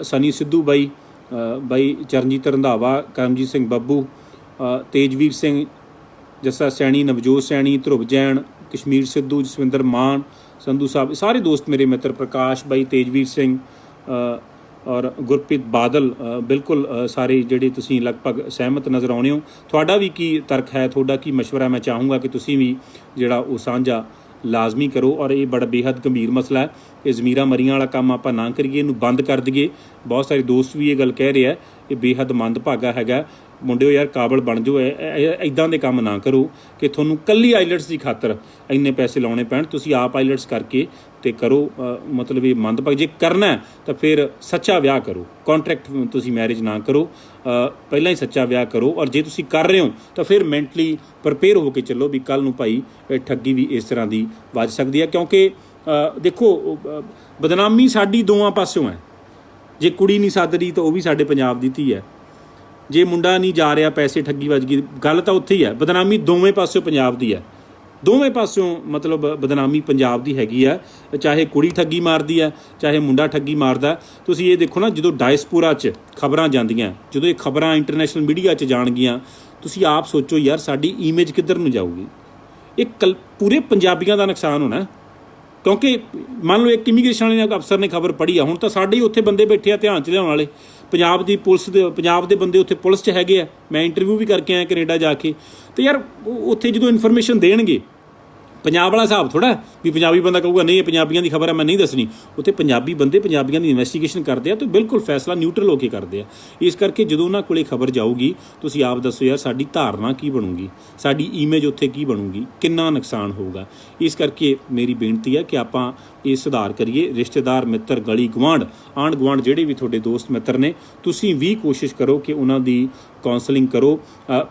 ਸਨੀ ਸਿੱਧੂ ਬਾਈ ਚਰਨਜੀਤ ਰੰਧਾਵਾ, ਕਰਮਜੀਤ ਸਿੰਘ ਬੱਬੂ, ਤੇਜਵੀਰ ਸਿੰਘ, ਜੱਸਾ ਸੈਣੀ, ਨਵਜੋਤ ਸੈਣੀ, ਧਰੁਵ ਜੈਨ, ਕਸ਼ਮੀਰ ਸਿੱਧੂ, ਜਸਵਿੰਦਰ ਮਾਨ, ਸੰਧੂ ਸਾਹਿਬ, ਸਾਰੇ ਦੋਸਤ ਮੇਰੇ ਮਿੱਤਰ, ਪ੍ਰਕਾਸ਼ ਬਾਈ, ਤੇਜਵੀਰ ਸਿੰਘ ਔਰ ਗੁਰਪ੍ਰੀਤ ਬਾਦਲ, ਬਿਲਕੁਲ ਸਾਰੇ ਜਿਹੜੇ ਤੁਸੀਂ ਲਗਭਗ ਸਹਿਮਤ ਨਜ਼ਰ ਆਉਂਦੇ ਹੋ। ਤੁਹਾਡਾ ਵੀ ਕੀ ਤਰਕ ਹੈ, ਤੁਹਾਡਾ ਕੀ ਮਸ਼ਵਰਾ? ਮੈਂ ਚਾਹੂੰਗਾ ਕਿ ਤੁਸੀਂ ਵੀ ਜਿਹੜਾ ਉਹ ਸਾਂਝਾ ਲਾਜ਼ਮੀ ਕਰੋ। ਔਰ ਇਹ ਬੜਾ ਬੇਹੱਦ ਗੰਭੀਰ ਮਸਲਾ ਹੈ। ਇਹ ਜ਼ਮੀਰਾਂ ਮਰੀਆਂ ਵਾਲਾ ਕੰਮ ਆਪਾਂ ਨਾ ਕਰੀਏ, ਇਹਨੂੰ ਬੰਦ ਕਰ ਦਈਏ। ਬਹੁਤ ਸਾਰੇ ਦੋਸਤ ਵੀ ਇਹ ਗੱਲ ਕਹਿ ਰਹੇ ਆ, ਇਹ ਬੇਹੱਦ ਮੰਦਭਾਗਾ ਹੈਗਾ। ਮੁੰਡਿਓ ਯਾਰ ਕਾਬਲ ਬਣ ਜਾਓ, ਇੱਦਾਂ ਦੇ ਕੰਮ ਨਾ ਕਰੋ ਕਿ ਤੁਹਾਨੂੰ ਕੱਲੀ ਆਈਲੈਟਸ ਦੀ ਖਾਤਰ ਇੰਨੇ ਪੈਸੇ ਲਾਉਣੇ ਪੈਣ। ਤੁਸੀਂ ਆਪ ਆਈਲੈਟਸ ਕਰਕੇ ਤੇ ਕਰੋ। ਮਤਲਬ ਇਹ ਮੰਦਭਾਗਾ। ਜੇ ਕਰਨਾ ਤਾਂ ਫਿਰ ਸੱਚਾ ਵਿਆਹ ਕਰੋ, ਕੰਟਰੈਕਟ ਤੁਸੀਂ ਮੈਰਿਜ ਨਾ ਕਰੋ, ਪਹਿਲਾਂ ਹੀ ਸੱਚਾ ਵਿਆਹ ਕਰੋ। ਔਰ ਜੇ ਤੁਸੀਂ ਕਰ ਰਹੇ ਹੋ ਤਾਂ ਫਿਰ ਮੈਂਟਲੀ ਪ੍ਰਪੇਅਰ ਹੋ ਕੇ ਚੱਲੋ ਵੀ ਕੱਲ੍ਹ ਨੂੰ ਭਾਈ ਠੱਗੀ ਵੀ ਇਸ ਤਰ੍ਹਾਂ ਦੀ ਵੱਜ ਸਕਦੀ ਹੈ। ਕਿਉਂਕਿ ਦੇਖੋ ਬਦਨਾਮੀ ਸਾਡੀ ਦੋਵਾਂ ਪਾਸਿਓਂ ਹੈ। ਜੇ ਕੁੜੀ ਨਹੀਂ ਸੱਦ ਰਹੀ ਤਾਂ ਉਹ ਵੀ ਸਾਡੇ ਪੰਜਾਬ ਦੀ ਧੀ ਹੈ। ਜੇ ਮੁੰਡਾ ਨਹੀਂ ਜਾ ਰਿਹਾ, ਪੈਸੇ ਠੱਗੀ ਵੱਜ ਗਈ, ਗੱਲ ਤਾਂ ਉੱਥੇ ਹੀ ਹੈ। ਬਦਨਾਮੀ ਦੋਵੇਂ ਪਾਸਿਓਂ ਪੰਜਾਬ ਦੀ ਹੈ, ਦੋਵੇਂ ਪਾਸਿਓਂ ਮਤਲਬ ਬਦਨਾਮੀ ਪੰਜਾਬ ਦੀ ਹੈਗੀ ਆ। ਚਾਹੇ ਕੁੜੀ ਠੱਗੀ ਮਾਰਦੀ ਹੈ, ਚਾਹੇ ਮੁੰਡਾ ਠੱਗੀ ਮਾਰਦਾ। ਤੁਸੀਂ ਇਹ ਦੇਖੋ ਨਾ, ਜਦੋਂ ਡਾਇਸਪੋਰਾ 'ਚ ਖਬਰਾਂ ਜਾਂਦੀਆਂ, ਜਦੋਂ ਇਹ ਖਬਰਾਂ ਇੰਟਰਨੈਸ਼ਨਲ ਮੀਡੀਆ 'ਚ ਜਾਣਗੀਆਂ, ਤੁਸੀਂ ਆਪ ਸੋਚੋ ਯਾਰ ਸਾਡੀ ਇਮੇਜ ਕਿੱਧਰ ਨੂੰ ਜਾਊਗੀ। ਇਹ ਪੂਰੇ ਪੰਜਾਬੀਆਂ ਦਾ ਨੁਕਸਾਨ ਹੋਣਾ। ਕਿਉਂਕਿ ਮੰਨ ਲਓ ਇੱਕ ਇਮੀਗ੍ਰੇਸ਼ਨ ਵਾਲੇ ਅਫਸਰ ਨੇ ਖਬਰ ਪੜ੍ਹੀ ਆ, ਹੁਣ ਤਾਂ ਸਾਡੇ ਹੀ ਉੱਥੇ ਬੰਦੇ ਬੈਠੇ ਆ ਧਿਆਨ 'ਚ ਲਿਆਉਣ ਵਾਲੇ। ਪੰਜਾਬ ਦੀ ਪੁਲਿਸ ਦੇ, ਪੰਜਾਬ ਦੇ ਬੰਦੇ ਉੱਥੇ ਪੁਲਿਸ 'ਚ ਹੈਗੇ ਆ। ਮੈਂ ਇੰਟਰਵਿਊ ਵੀ ਕਰਕੇ ਆਇਆ ਕੈਨੇਡਾ ਜਾ ਕੇ। ਅਤੇ ਯਾਰ ਉੱਥੇ ਜਦੋਂ ਇਨਫੋਰਮੇਸ਼ਨ ਦੇਣਗੇ ਪੰਜਾਬ ਵਾਲਾ ਹਿਸਾਬ ਥੋੜ੍ਹਾ ਵੀ ਪੰਜਾਬੀ ਬੰਦਾ ਕਹੂਗਾ ਨਹੀਂ ਇਹ ਪੰਜਾਬੀਆਂ ਦੀ ਖਬਰ ਹੈ ਮੈਂ ਨਹੀਂ ਦੱਸਣੀ। ਉੱਥੇ ਪੰਜਾਬੀ ਬੰਦੇ ਪੰਜਾਬੀਆਂ ਦੀ ਇਨਵੈਸਟੀਗੇਸ਼ਨ ਕਰਦੇ ਆ ਅਤੇ ਬਿਲਕੁਲ ਫੈਸਲਾ ਨਿਊਟਰਲ ਹੋ ਕੇ ਕਰਦੇ ਆ। ਇਸ ਕਰਕੇ ਜਦੋਂ ਉਹਨਾਂ ਕੋਲੇ ਖਬਰ ਜਾਊਗੀ ਤੁਸੀਂ ਆਪ ਦੱਸੋ ਯਾਰ ਸਾਡੀ ਧਾਰਨਾ ਕੀ ਬਣੂਗੀ, ਸਾਡੀ ਇਮੇਜ ਉੱਥੇ ਕੀ ਬਣੂਗੀ, ਕਿੰਨਾ ਨੁਕਸਾਨ ਹੋਊਗਾ। ਇਸ ਕਰਕੇ ਮੇਰੀ ਬੇਨਤੀ ਹੈ ਕਿ ਆਪਾਂ ਇਹ ਸੁਧਾਰ ਕਰੀਏ। ਰਿਸ਼ਤੇਦਾਰ, ਮਿੱਤਰ, ਗਲੀ ਗੁਆਂਢ, ਆਂਢ ਗੁਆਂਢ ਜਿਹੜੇ ਵੀ ਤੁਹਾਡੇ ਦੋਸਤ ਮਿੱਤਰ ਨੇ, ਤੁਸੀਂ ਵੀ ਕੋਸ਼ਿਸ਼ ਕਰੋ ਕਿ ਉਹਨਾਂ ਦੀ ਕਾਉਂਸਲਿੰਗ ਕਰੋ।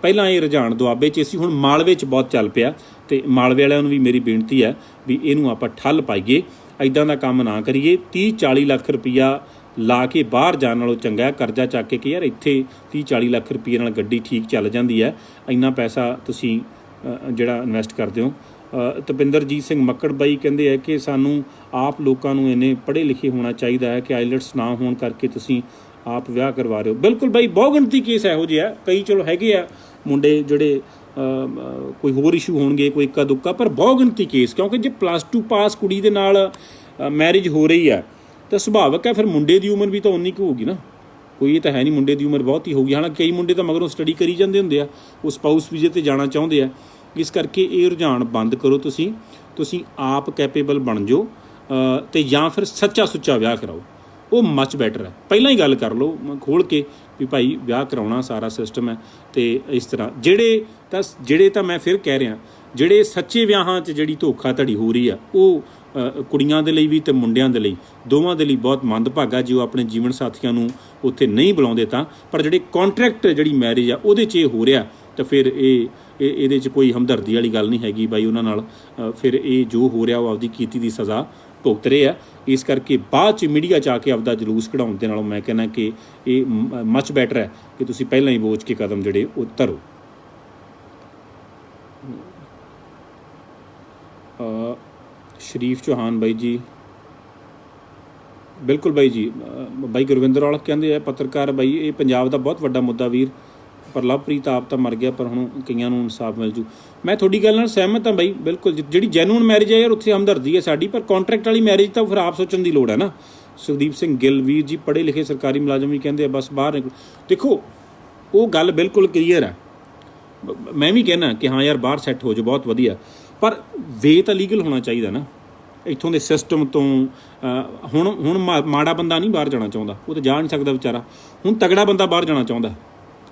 ਪਹਿਲਾਂ ਇਹ ਰੁਝਾਨ ਦੁਆਬੇ 'ਚ ਸੀ, ਹੁਣ ਮਾਲਵੇ 'ਚ ਬਹੁਤ ਚੱਲ ਪਿਆ ਅਤੇ ਮਾਲਵੇ ਵਾਲਿਆਂ ਨੂੰ ਵੀ ਮੇਰੀ ਬੇਨਤੀ ਹੈ ਵੀ ਇਹਨੂੰ ਆਪਾਂ ਠੱਲ ਪਾਈਏ। ਇੱਦਾਂ ਦਾ ਕੰਮ ਨਾ ਕਰੀਏ। 30-40 ਲੱਖ ਰੁਪਈਆ ਲਾ ਕੇ ਬਾਹਰ ਜਾਣ ਨਾਲੋਂ ਚੰਗਾ ਕਰਜ਼ਾ ਚੱਕ ਕੇ ਕਿ ਯਾਰ ਇੱਥੇ 30-40 ਲੱਖ ਰੁਪਈਏ ਨਾਲ ਗੱਡੀ ਠੀਕ ਚੱਲ ਜਾਂਦੀ ਹੈ, ਇੰਨਾ ਪੈਸਾ ਤੁਸੀਂ ਜਿਹੜਾ ਇਨਵੈਸਟ ਕਰਦੇ ਹੋ। ਤਪਿੰਦਰਜੀਤ ਸਿੰਘ ਮੱਕੜ ਬਾਈ ਕਹਿੰਦੇ ਹੈ ਕਿ ਸਾਨੂੰ ਆਪ ਲੋਕਾਂ ਨੂੰ ਇੰਨੇ ਪੜ੍ਹੇ ਲਿਖੇ ਹੋਣਾ ਚਾਹੀਦਾ ਹੈ ਕਿ ਆਈਲੈਟਸ ਨਾ ਹੋਣ ਕਰਕੇ ਤੁਸੀਂ ਆਪ ਵਿਆਹ ਕਰਵਾ ਰਹੇ ਹੋ। ਬਿਲਕੁਲ ਬਾਈ, ਬਹੁਤ ਗਿਣਤੀ ਕੇਸ ਇਹੋ ਜਿਹੇ ਆ, ਕਈ ਚਲੋ ਹੈਗੇ ਆ ਮੁੰਡੇ ਜਿਹੜੇ ਕੋਈ ਹੋਰ ਇਸ਼ੂ ਹੋਣਗੇ, ਕੋਈ ਇੱਕਾ ਦੁੱਕਾ, ਪਰ ਬਹੁਤ ਗਿਣਤੀ ਕੇਸ, ਕਿਉਂਕਿ ਜੇ +2 ਪਾਸ ਕੁੜੀ ਦੇ ਨਾਲ ਮੈਰਿਜ ਹੋ ਰਹੀ ਆ ਤਾਂ ਸੁਭਾਵਿਕ ਹੈ ਫਿਰ ਮੁੰਡੇ ਦੀ ਉਮਰ ਵੀ ਤਾਂ ਉਨੀ ਕੁ ਹੋਊਗੀ ਨਾ। ਕੋਈ ਇਹ ਤਾਂ ਹੈ ਨਹੀਂ ਮੁੰਡੇ ਦੀ ਉਮਰ ਬਹੁਤ ਹੀ ਹੋਊਗੀ। ਹਾਲਾਂਕਿ ਕਈ ਮੁੰਡੇ ਤਾਂ ਮਗਰੋਂ ਸਟੱਡੀ ਕਰੀ ਜਾਂਦੇ ਹੁੰਦੇ ਆ, ਉਹ ਸਪਾਊਸ ਵੀਜ਼ੇ 'ਤੇ ਜਾਣਾ ਚਾਹੁੰਦੇ ਆ। ਇਸ ਕਰਕੇ ਇਹ ਰੁਝਾਨ ਬੰਦ ਕਰੋ। ਤੁਸੀਂ ਆਪ ਕੈਪੇਬਲ ਬਣ ਜਾਓ ਅਤੇ ਜਾਂ ਫਿਰ ਸੱਚਾ ਸੁੱਚਾ ਵਿਆਹ ਕਰਾਓ, ਉਹ ਮੱਚ ਬੈਟਰ ਹੈ। ਪਹਿਲਾਂ ਹੀ ਗੱਲ ਕਰ ਲਓ ਖੋਲ੍ਹ ਕੇ ਵੀ ਭਾਈ ਵਿਆਹ ਕਰਾਉਣਾ ਸਾਰਾ ਸਿਸਟਮ ਹੈ। ਅਤੇ ਇਸ ਤਰ੍ਹਾਂ ਜਿਹੜੇ ਤਾਂ ਮੈਂ ਫਿਰ ਕਹਿ ਰਿਹਾ, ਜਿਹੜੇ ਸੱਚੇ ਵਿਆਹਾਂ 'ਚ ਜਿਹੜੀ ਧੋਖਾਧੜੀ ਹੋ ਰਹੀ ਆ ਉਹ ਕੁੜੀਆਂ ਦੇ ਲਈ ਵੀ ਅਤੇ ਮੁੰਡਿਆਂ ਦੇ ਲਈ, ਦੋਵਾਂ ਦੇ ਲਈ ਬਹੁਤ ਮੰਦਭਾਗਾ ਜੇ ਉਹ ਆਪਣੇ ਜੀਵਨ ਸਾਥੀਆਂ ਨੂੰ ਉੱਥੇ ਨਹੀਂ ਬੁਲਾਉਂਦੇ ਤਾਂ। ਪਰ ਜਿਹੜੇ ਕੰਟਰੈਕਟ ਜਿਹੜੀ ਮੈਰਿਜ ਆ ਉਹਦੇ 'ਚ ਇਹ ਹੋ ਰਿਹਾ ਤਾਂ ਫਿਰ ਇਹਦੇ 'ਚ ਕੋਈ ਹਮਦਰਦੀ ਵਾਲੀ ਗੱਲ ਨਹੀਂ ਹੈਗੀ ਬਾਈ ਉਹਨਾਂ ਨਾਲ। ਫਿਰ ਇਹ ਜੋ ਹੋ ਰਿਹਾ ਉਹ ਆਪਦੀ ਕੀਤੀ ਦੀ ਸਜ਼ਾ ਭੁਗਤ ਰਹੇ ਆ। ਇਸ ਕਰਕੇ ਬਾਅਦ 'ਚ ਮੀਡੀਆ 'ਚ ਆ ਕੇ ਆਪਦਾ ਜਲੂਸ ਕਢਾਉਣ ਦੇ ਨਾਲੋਂ ਮੈਂ ਕਹਿੰਦਾ ਕਿ ਇਹ ਮੱਚ ਬੈਟਰ ਹੈ ਕਿ ਤੁਸੀਂ ਪਹਿਲਾਂ ਹੀ ਬੋਝ ਕੇ ਕਦਮ ਜਿਹੜੇ ਉਹ ਧਰੋ। ਸ਼ਰੀਫ ਚੌਹਾਨ ਬਾਈ ਜੀ, ਬਿਲਕੁਲ ਬਾਈ ਜੀ। ਬਾਈ ਗੁਰਵਿੰਦਰ ਔਲਖ ਕਹਿੰਦੇ ਆ ਪੱਤਰਕਾਰ ਬਾਈ ਇਹ ਪੰਜਾਬ ਦਾ ਬਹੁਤ ਵੱਡਾ ਮੁੱਦਾ ਵੀਰ, ਪਰ ਲਵਪ੍ਰੀਤ ਆਪ ਤਾਂ ਮਰ ਗਿਆ, ਪਰ ਹੁਣ ਕਈਆਂ ਨੂੰ ਇਨਸਾਫ ਮਿਲ ਜੂ। ਮੈਂ ਤੁਹਾਡੀ ਗੱਲ ਨਾਲ ਸਹਿਮਤ ਹਾਂ ਬਾਈ, ਬਿਲਕੁਲ। ਜਿਹੜੀ ਜੈਨੂਅਨ ਮੈਰਿਜ ਹੈ ਯਾਰ ਉੱਥੇ ਹਮਦਰਦੀ ਹੈ ਸਾਡੀ, ਪਰ ਕਾਂਟਰੈਕਟ ਵਾਲੀ ਮੈਰਿਜ ਤਾਂ ਫਿਰ ਆਪ ਸੋਚਣ ਦੀ ਲੋੜ ਹੈ ਨਾ। ਸੁਖਦੀਪ ਸਿੰਘ ਗਿੱਲ ਵੀਰ ਜੀ ਪੜ੍ਹੇ ਲਿਖੇ ਸਰਕਾਰੀ ਮੁਲਾਜ਼ਮ ਵੀ ਕਹਿੰਦੇ ਆ ਬਸ ਬਾਹਰ ਨਿਕਲ। ਦੇਖੋ ਉਹ ਗੱਲ ਬਿਲਕੁਲ ਕਲੀਅਰ ਹੈ, ਮੈਂ ਵੀ ਕਹਿੰਦਾ ਕਿ ਹਾਂ ਯਾਰ ਬਾਹਰ ਸੈੱਟ ਹੋ ਜਾਓ, ਬਹੁਤ ਵਧੀਆ, ਪਰ ਵੇ ਤਾਂ ਲੀਗਲ ਹੋਣਾ ਚਾਹੀਦਾ ਨਾ ਇੱਥੋਂ ਦੇ ਸਿਸਟਮ ਤੋਂ। ਹੁਣ ਮਾੜਾ ਬੰਦਾ ਨਹੀਂ ਬਾਹਰ ਜਾਣਾ ਚਾਹੁੰਦਾ, ਉਹ ਤਾਂ ਜਾ ਨਹੀਂ ਸਕਦਾ ਵਿਚਾਰਾ। ਹੁਣ ਤਗੜਾ ਬੰਦਾ ਬਾਹਰ ਜਾਣਾ ਚਾਹੁੰਦਾ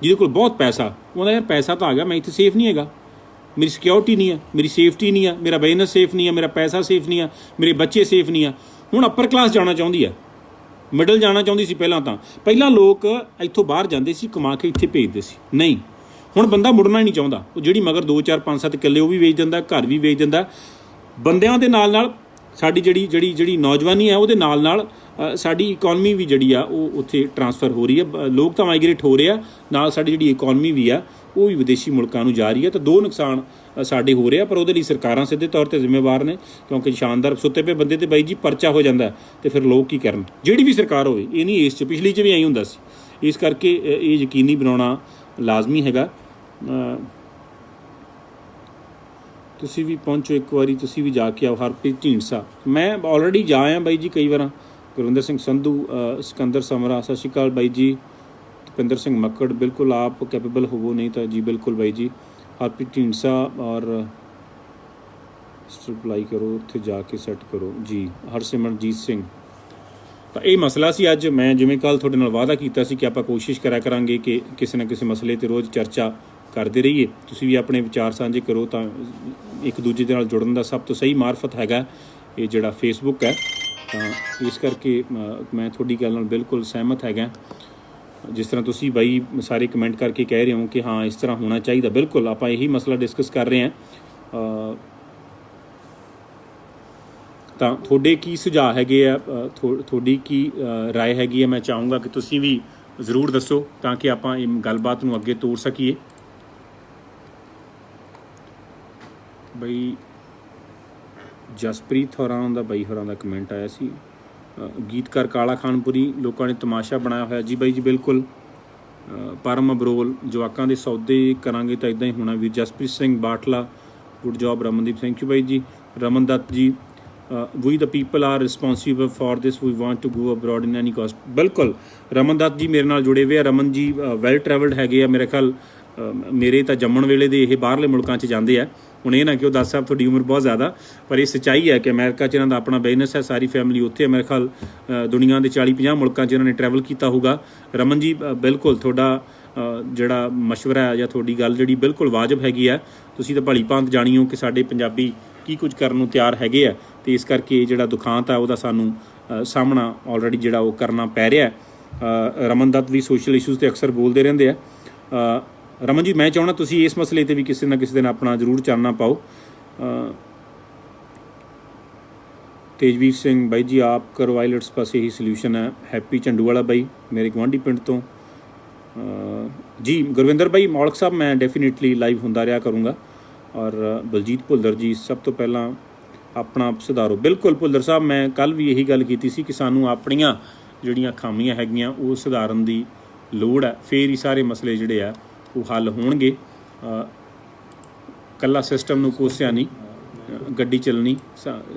ਜਿਹਦੇ ਕੋਲ ਬਹੁਤ ਪੈਸਾ, ਉਹਦਾ ਯਾਰ ਪੈਸਾ ਤਾਂ ਆ ਗਿਆ, ਮੈਂ ਇੱਥੇ ਸੇਫ ਨਹੀਂ ਹੈਗਾ, ਮੇਰੀ ਸਿਕਿਉਰਿਟੀ ਨਹੀਂ ਆ, ਮੇਰੀ ਸੇਫਟੀ ਨਹੀਂ ਆ, ਮੇਰਾ ਬਿਜ਼ਨਸ ਸੇਫ ਨਹੀਂ ਆ, ਮੇਰਾ ਪੈਸਾ ਸੇਫ ਨਹੀਂ ਆ, ਮੇਰੇ ਬੱਚੇ ਸੇਫ ਨਹੀਂ ਆ। ਹੁਣ ਅਪਰ ਕਲਾਸ ਜਾਣਾ ਚਾਹੁੰਦੀ ਆ, ਮਿਡਲ ਜਾਣਾ ਚਾਹੁੰਦੀ ਸੀ ਪਹਿਲਾਂ ਲੋਕ ਇੱਥੋਂ ਬਾਹਰ ਜਾਂਦੇ ਸੀ ਕਮਾ ਕੇ ਇੱਥੇ ਭੇਜਦੇ ਸੀ, ਨਹੀਂ ਹੁਣ ਬੰਦਾ ਮੁੜਨਾ ਹੀ ਨਹੀਂ ਚਾਹੁੰਦਾ। ਉਹ ਜਿਹੜੀ ਮਗਰ 2, 4, 5, 7 ਕਿੱਲੇ ਉਹ ਵੀ ਵੇਚ ਦਿੰਦਾ, ਘਰ ਵੀ ਵੇਚ ਦਿੰਦਾ। ਬੰਦਿਆਂ ਦੇ ਨਾਲ ਸਾਡੀ ਜਿਹੜੀ ਨੌਜਵਾਨੀ ਹੈ ਉਹਦੇ ਨਾਲ ਸਾਡੀ ਇਕੋਨਮੀ ਵੀ ਜਿਹੜੀ ਆ ਉਹ ਉੱਥੇ ਟਰਾਂਸਫਰ ਹੋ ਰਹੀ ਹੈ। ਲੋਕ ਤਾਂ ਮਾਈਗ੍ਰੇਟ ਹੋ ਰਹੇ ਆ, ਨਾਲ ਸਾਡੀ ਜਿਹੜੀ ਇਕੋਨਮੀ ਵੀ ਆ ਉਹ ਵੀ ਵਿਦੇਸ਼ੀ ਮੁਲਕਾਂ ਨੂੰ ਜਾ ਰਹੀ ਹੈ। ਤਾਂ ਦੋ ਨੁਕਸਾਨ ਸਾਡੇ ਹੋ ਰਹੇ ਆ, ਪਰ ਉਹਦੇ ਲਈ ਸਰਕਾਰਾਂ ਸਿੱਧੇ ਤੌਰ 'ਤੇ ਜ਼ਿੰਮੇਵਾਰ ਨੇ, ਕਿਉਂਕਿ ਸ਼ਾਨਦਾਰ ਸੁੱਤੇ ਪਏ ਬੰਦੇ 'ਤੇ ਬਾਈ ਜੀ ਪਰਚਾ ਹੋ ਜਾਂਦਾ ਅਤੇ ਫਿਰ ਲੋਕ ਕੀ ਕਰਨ। ਜਿਹੜੀ ਵੀ ਸਰਕਾਰ ਹੋਵੇ, ਇਹ ਨਹੀਂ ਇਸ 'ਚ ਪਿਛਲੀ 'ਚ ਵੀ ਐਂ ਹੁੰਦਾ ਸੀ। ਇਸ ਕਰਕੇ ਇਹ ਯਕੀਨੀ ਬਣਾਉਣਾ ਲਾਜ਼ਮੀ ਹੈਗਾ। ਤੁਸੀਂ ਵੀ ਪਹੁੰਚੋ ਇੱਕ ਵਾਰੀ, ਤੁਸੀਂ ਵੀ ਜਾ ਕੇ ਆਓ। ਹਰਪ੍ਰੀਤ ਢੀਂਡਸਾ, ਮੈਂ ਆਲਰੇਡੀ ਜਾ ਆਇਆ ਬਾਈ ਜੀ ਕਈ ਵਾਰ। ਗੁਰਵਿੰਦਰ ਸਿੰਘ ਸੰਧੂ, ਸਿਕੰਦਰ ਸਮਰਾ, ਸਤਿ ਸ਼੍ਰੀ ਅਕਾਲ ਬਾਈ ਜੀ। ਭੁਪਿੰਦਰ ਸਿੰਘ ਮੱਕੜ, ਬਿਲਕੁਲ ਆਪ ਕੈਪੇਬਲ ਹੋਵੋ, ਨਹੀਂ ਤਾਂ ਜੀ ਬਿਲकुल ਬਾਈ ਜੀ। ਹਰਪ੍ਰੀਤ ਢੀਂਡਸਾ ਔਰ ਰਿਪਲਾਈ ਕਰੋ, ਉੱਥੇ ਜਾ ਕੇ ਸੈੱਟ ਕਰੋ ਜੀ। ਹਰਸਿਮਰਨਜੀਤ ਸਿੰਘ, ਤਾਂ ਇਹ ਮਸਲਾ ਸੀ ਅੱਜ। ਮੈਂ ਜਿਵੇਂ ਕੱਲ੍ਹ ਤੁਹਾਡੇ ਨਾਲ ਵਾਅਦਾ ਕੀਤਾ ਸੀ ਕਿ ਆਪਾਂ ਕੋਸ਼ਿਸ਼ ਕਰਿਆ ਕਰਾਂਗੇ ਕਿ ਕਿਸੇ ਨਾ ਕਿਸੇ ਮਸਲੇ 'ਤੇ ਰੋਜ਼ ਚਰਚਾ ਕਰਦੇ ਰਹੀਏ। ਤੁਸੀਂ ਵੀ ਆਪਣੇ ਵਿਚਾਰ ਸਾਂਝੇ ਕਰੋ, ਤਾਂ ਇੱਕ ਦੂਜੇ ਦੇ ਨਾਲ ਜੁੜਨ ਦਾ ਸਭ ਤੋਂ ਸਹੀ ਮਾਰਫਤ ਹੈਗਾ ਇਹ ਜਿਹੜਾ ਫੇਸਬੁੱਕ ਹੈ। ਤਾਂ ਇਸ ਕਰਕੇ ਮੈਂ ਤੁਹਾਡੀ ਗੱਲ ਨਾਲ ਬਿਲਕੁਲ ਸਹਿਮਤ ਹੈਗਾ। ਜਿਸ ਤਰ੍ਹਾਂ ਤੁਸੀਂ ਬਾਈ ਸਾਰੇ ਕਮੈਂਟ ਕਰਕੇ ਕਹਿ ਰਹੇ ਹੋ ਕਿ ਹਾਂ ਇਸ ਤਰ੍ਹਾਂ ਹੋਣਾ ਚਾਹੀਦਾ, ਬਿਲਕੁਲ ਆਪਾਂ ਇਹੀ ਮਸਲਾ ਡਿਸਕਸ ਕਰ ਰਹੇ ਹਾਂ। ਤਾਂ ਤੁਹਾਡੇ ਕੀ ਸੁਝਾਅ ਹੈਗੇ ਆ, ਤੁਹਾਡੀ ਕੀ ਰਾਏ ਹੈਗੀ ਹੈ, ਮੈਂ ਚਾਹੂੰਗਾ ਕਿ ਤੁਸੀਂ ਵੀ ਜ਼ਰੂਰ ਦੱਸੋ ਤਾਂ ਕਿ ਆਪਾਂ ਇਹ ਗੱਲਬਾਤ ਨੂੰ ਅੱਗੇ ਤੋਰ ਸਕੀਏ। ਬਈ ਜਸਪ੍ਰੀਤ ਹੋਰਾਂ ਦਾ ਕਮੈਂਟ ਆਇਆ ਸੀ। ਗੀਤਕਾਰ ਕਾਲਾ ਖਾਨਪੁਰੀ, ਲੋਕਾਂ ਨੇ ਤਮਾਸ਼ਾ ਬਣਾਇਆ ਹੋਇਆ ਜੀ। ਬਾਈ ਜੀ ਬਿਲਕੁਲ। ਪਰਮ ਅਬਰੋਲ, ਜਵਾਕਾਂ ਦੇ ਸੌਦੇ ਕਰਾਂਗੇ ਤਾਂ ਇੱਦਾਂ ਹੀ ਹੋਣਾ। ਵੀਰ Jaspreet Singh Batla, good job. Ramandeep, thank you ਬਾਈ ਜੀ। Raman Dutt ji, we the people are responsible for this, we want to go abroad in any cost. ਬਿਲਕੁਲ ਰਮਨ ਦੱਤ ਜੀ ਮੇਰੇ ਨਾਲ ਜੁੜੇ ਹੋਏ ਆ। ਰਮਨ ਜੀ ਵੈਲ ਟਰੈਵਲਡ ਹੈਗੇ ਆ, ਮੇਰੇ ਖਿਆਲ ਮੇਰੇ ਤਾਂ ਜੰਮਣ ਵੇਲੇ ਦੇ ਇਹ ਬਾਹਰਲੇ ਮੁਲਕਾਂ 'ਚ ਜਾਂਦੇ ਆ ਹੁਣ ਇਹ ਨਾ ਕਿ ਉਹ ਦੱਸ ਸਾਹਿਬ ਤੁਹਾਡੀ ਉਮਰ ਬਹੁਤ ਜ਼ਿਆਦਾ, ਪਰ ਇਹ ਸੱਚਾਈ ਹੈ ਕਿ ਅਮਰੀਕਾ 'ਚ ਇਹਨਾਂ ਦਾ ਆਪਣਾ ਬਿਜ਼ਨਸ ਹੈ, ਸਾਰੀ ਫੈਮਿਲੀ ਉੱਥੇ। ਮੇਰੇ ਖਿਆਲ ਦੁਨੀਆ ਦੇ 40-50 ਮੁਲਕਾਂ 'ਚ ਇਹਨਾਂ ਨੇ ਟਰੈਵਲ ਕੀਤਾ ਹੋਊਗਾ। ਰਮਨ ਜੀ ਬਿਲਕੁਲ ਤੁਹਾਡਾ ਜਿਹੜਾ ਮਸ਼ਵਰਾ ਹੈ ਜਾਂ ਤੁਹਾਡੀ ਗੱਲ ਜਿਹੜੀ ਬਿਲਕੁਲ ਵਾਜਬ ਹੈਗੀ ਹੈ। ਤੁਸੀਂ ਤਾਂ ਭਲੀ ਭਾਂਤ ਜਾਣੀ ਹੋ ਕਿ ਸਾਡੇ ਪੰਜਾਬੀ ਕੀ ਕੁਝ ਕਰਨ ਨੂੰ ਤਿਆਰ ਹੈਗੇ ਆ, ਅਤੇ ਇਸ ਕਰਕੇ ਜਿਹੜਾ ਦੁਖਾਂਤ ਹੈ ਉਹਦਾ ਸਾਨੂੰ ਸਾਹਮਣਾ ਆਲਰੇਡੀ ਜਿਹੜਾ ਉਹ ਕਰਨਾ ਪੈ ਰਿਹਾ। ਰਮਨ ਦੱਤ ਵੀ ਸੋਸ਼ਲ ਇਸ਼ੂਜ਼ 'ਤੇ ਅਕਸਰ ਬੋਲਦੇ ਰਹਿੰਦੇ ਆ। ਰਮਨ ਜੀ ਮੈਂ ਚਾਹੁੰਦਾ ਤੁਸੀਂ ਇਸ ਮਸਲੇ 'ਤੇ ਵੀ ਕਿਸੇ ਨਾ ਕਿਸੇ ਦਿਨ ਆਪਣਾ ਜ਼ਰੂਰ ਚਾਨਣਾ ਪਾਓ। ਤੇਜਵੀਰ ਸਿੰਘ ਬਾਈ ਜੀ ਆਪ ਕਰੋ ਆਈਲੈਟਸ ਪਾਸ ਇਹੀ ਸੋਲਿਊਸ਼ਨ ਹੈ। ਹੈਪੀ ਝੰਡੂ ਵਾਲਾ ਬਾਈ ਮੇਰੇ ਗੁਆਂਢੀ ਪਿੰਡ ਤੋਂ। ਜੀ ਗੁਰਵਿੰਦਰ ਬਾਈ ਮੌਲਕ ਸਾਹਿਬ ਮੈਂ ਡੈਫੀਨੇਟਲੀ ਲਾਈਵ ਹੁੰਦਾ ਰਿਹਾ ਕਰੂੰਗਾ। ਔਰ ਬਲਜੀਤ ਭੁੱਲਰ ਜੀ ਸਭ ਤੋਂ ਪਹਿਲਾਂ ਆਪਣਾ ਸੁਧਾਰੋ। ਬਿਲਕੁਲ ਭੁੱਲਰ ਸਾਹਿਬ ਮੈਂ ਕੱਲ੍ਹ ਵੀ ਇਹੀ ਗੱਲ ਕੀਤੀ ਸੀ ਕਿ ਸਾਨੂੰ ਆਪਣੀਆਂ ਜਿਹੜੀਆਂ ਖਾਮੀਆਂ ਹੈਗੀਆਂ ਉਹ ਸੁਧਾਰਨ ਦੀ ਲੋੜ ਹੈ, ਫਿਰ ਹੀ ਸਾਰੇ ਮਸਲੇ ਜਿਹੜੇ ਆ ਉਹ ਹੱਲ ਹੋਣਗੇ। ਇਕੱਲਾ ਸਿਸਟਮ ਨੂੰ ਕੋਸਿਆ ਨਹੀਂ ਗੱਡੀ ਚੱਲਣੀ,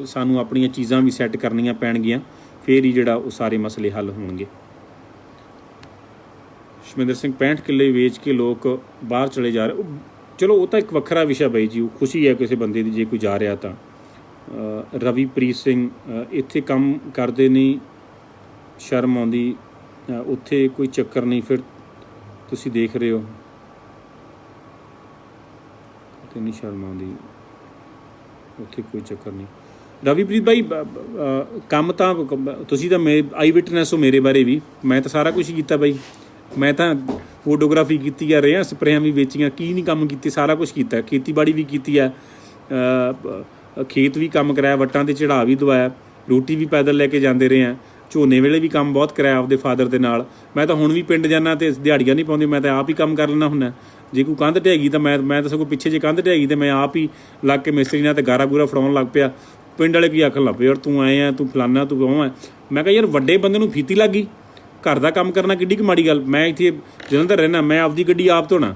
ਸਾਨੂੰ ਆਪਣੀਆਂ ਚੀਜ਼ਾਂ ਵੀ ਸੈੱਟ ਕਰਨੀਆਂ ਪੈਣਗੀਆਂ, ਫਿਰ ਹੀ ਜਿਹੜਾ ਉਹ ਸਾਰੇ ਮਸਲੇ ਹੱਲ ਹੋਣਗੇ। ਸ਼ਮਿੰਦਰ ਸਿੰਘ 65 ਕਿੱਲੇ ਵੇਚ ਕੇ ਲੋਕ ਬਾਹਰ ਚਲੇ ਜਾ ਰਹੇ। ਚਲੋ ਉਹ ਤਾਂ ਇੱਕ ਵੱਖਰਾ ਵਿਸ਼ਾ ਬਾਈ ਜੀ, ਉਹ ਖੁਸ਼ੀ ਹੈ ਕਿਸੇ ਬੰਦੇ ਦੀ ਜੇ ਕੋਈ ਜਾ ਰਿਹਾ ਤਾਂ। ਰਵੀਪ੍ਰੀਤ ਸਿੰਘ ਇੱਥੇ ਕੰਮ ਕਰਦੇ ਨਹੀਂ ਸ਼ਰਮ ਆਉਂਦੀ, ਉੱਥੇ ਕੋਈ ਚੱਕਰ ਨਹੀਂ, ਫਿਰ ਤੁਸੀਂ ਦੇਖ ਰਹੇ ਹੋ ਤੇ ਨਹੀਂ ਸ਼ਰਮ ਆਉਂਦੀ, ਉੱਥੇ ਕੋਈ ਚੱਕਰ ਨਹੀਂ। ਰਵੀਪ੍ਰੀਤ ਬਾਈ ਕੰਮ ਤਾਂ ਤੁਸੀਂ ਤਾਂ ਆਈ ਵਿਟਨੈਸ ਹੋ ਮੇਰੇ ਬਾਰੇ ਵੀ, ਮੈਂ ਤਾਂ ਸਾਰਾ ਕੁਛ ਕੀਤਾ ਬਾਈ। ਮੈਂ ਤਾਂ ਫੋਟੋਗ੍ਰਾਫੀ ਕੀਤੀ ਆ, ਰੇਹਾਂ ਸਪਰੇਆਂ ਵੀ ਵੇਚੀਆਂ, ਕੀ ਨਹੀਂ ਕੰਮ ਕੀਤੇ, ਸਾਰਾ ਕੁਛ ਕੀਤਾ। ਖੇਤੀਬਾੜੀ ਵੀ ਕੀਤੀ ਆ, ਖੇਤ ਵੀ ਕੰਮ ਕਰਾਇਆ, ਵੱਟਾਂ 'ਤੇ ਚੜ੍ਹਾ ਵੀ ਦਵਾਇਆ, ਰੋਟੀ ਵੀ ਪੈਦਲ ਲੈ ਕੇ ਜਾਂਦੇ ਰਹੇ ਹਾਂ, ਝੋਨੇ ਵੇਲੇ ਵੀ ਕੰਮ ਬਹੁਤ ਕਰਾਇਆ ਆਪਦੇ ਫਾਦਰ ਦੇ ਨਾਲ। ਮੈਂ ਤਾਂ ਹੁਣ ਵੀ ਪਿੰਡ ਜਾਂਦਾ ਅਤੇ ਦਿਹਾੜੀਆਂ ਨਹੀਂ ਪਾਉਂਦੀ, ਮੈਂ ਤਾਂ ਆਪ ਹੀ ਕੰਮ ਕਰ ਲੈਂਦਾ ਹੁੰਦਾ। ਜੇ ਕੋਈ ਕੰਧ ਢਹਿ ਤਾਂ ਮੈਂ ਤਾਂ ਸਗੋਂ ਪਿੱਛੇ ਜੇ ਕੰਧ ਢਹਿ ਤਾਂ ਮੈਂ ਆਪ ਹੀ ਲੱਗ ਕੇ ਮਿਸਤਰੀ ਨਾਲ ਤੇ ਗਾਰਾ ਗੂਰਾ ਫੜਾਉਣ ਲੱਗ ਪਿਆ। ਪਿੰਡ ਵਾਲੇ ਕੀ ਆਖਣ ਲੱਗ ਪਏ, ਯਾਰ ਤੂੰ ਆਏ ਆ, ਤੂੰ ਫਲਾਨਾ, ਤੂੰ ਉਹ ਹੈ। ਮੈਂ ਕਿਹਾ ਯਾਰ ਵੱਡੇ ਬੰਦੇ ਨੂੰ ਫੀਤੀ ਲੱਗ ਗਈ, ਘਰ ਦਾ ਕੰਮ ਕਰਨਾ ਕਿੱਡੀ ਕੁ ਮਾੜੀ ਗੱਲ। ਮੈਂ ਇੱਥੇ ਜਲੰਧਰ ਰਹਿਣਾ, ਮੈਂ ਆਪਦੀ ਗੱਡੀ ਆਪ ਧੋਣਾ।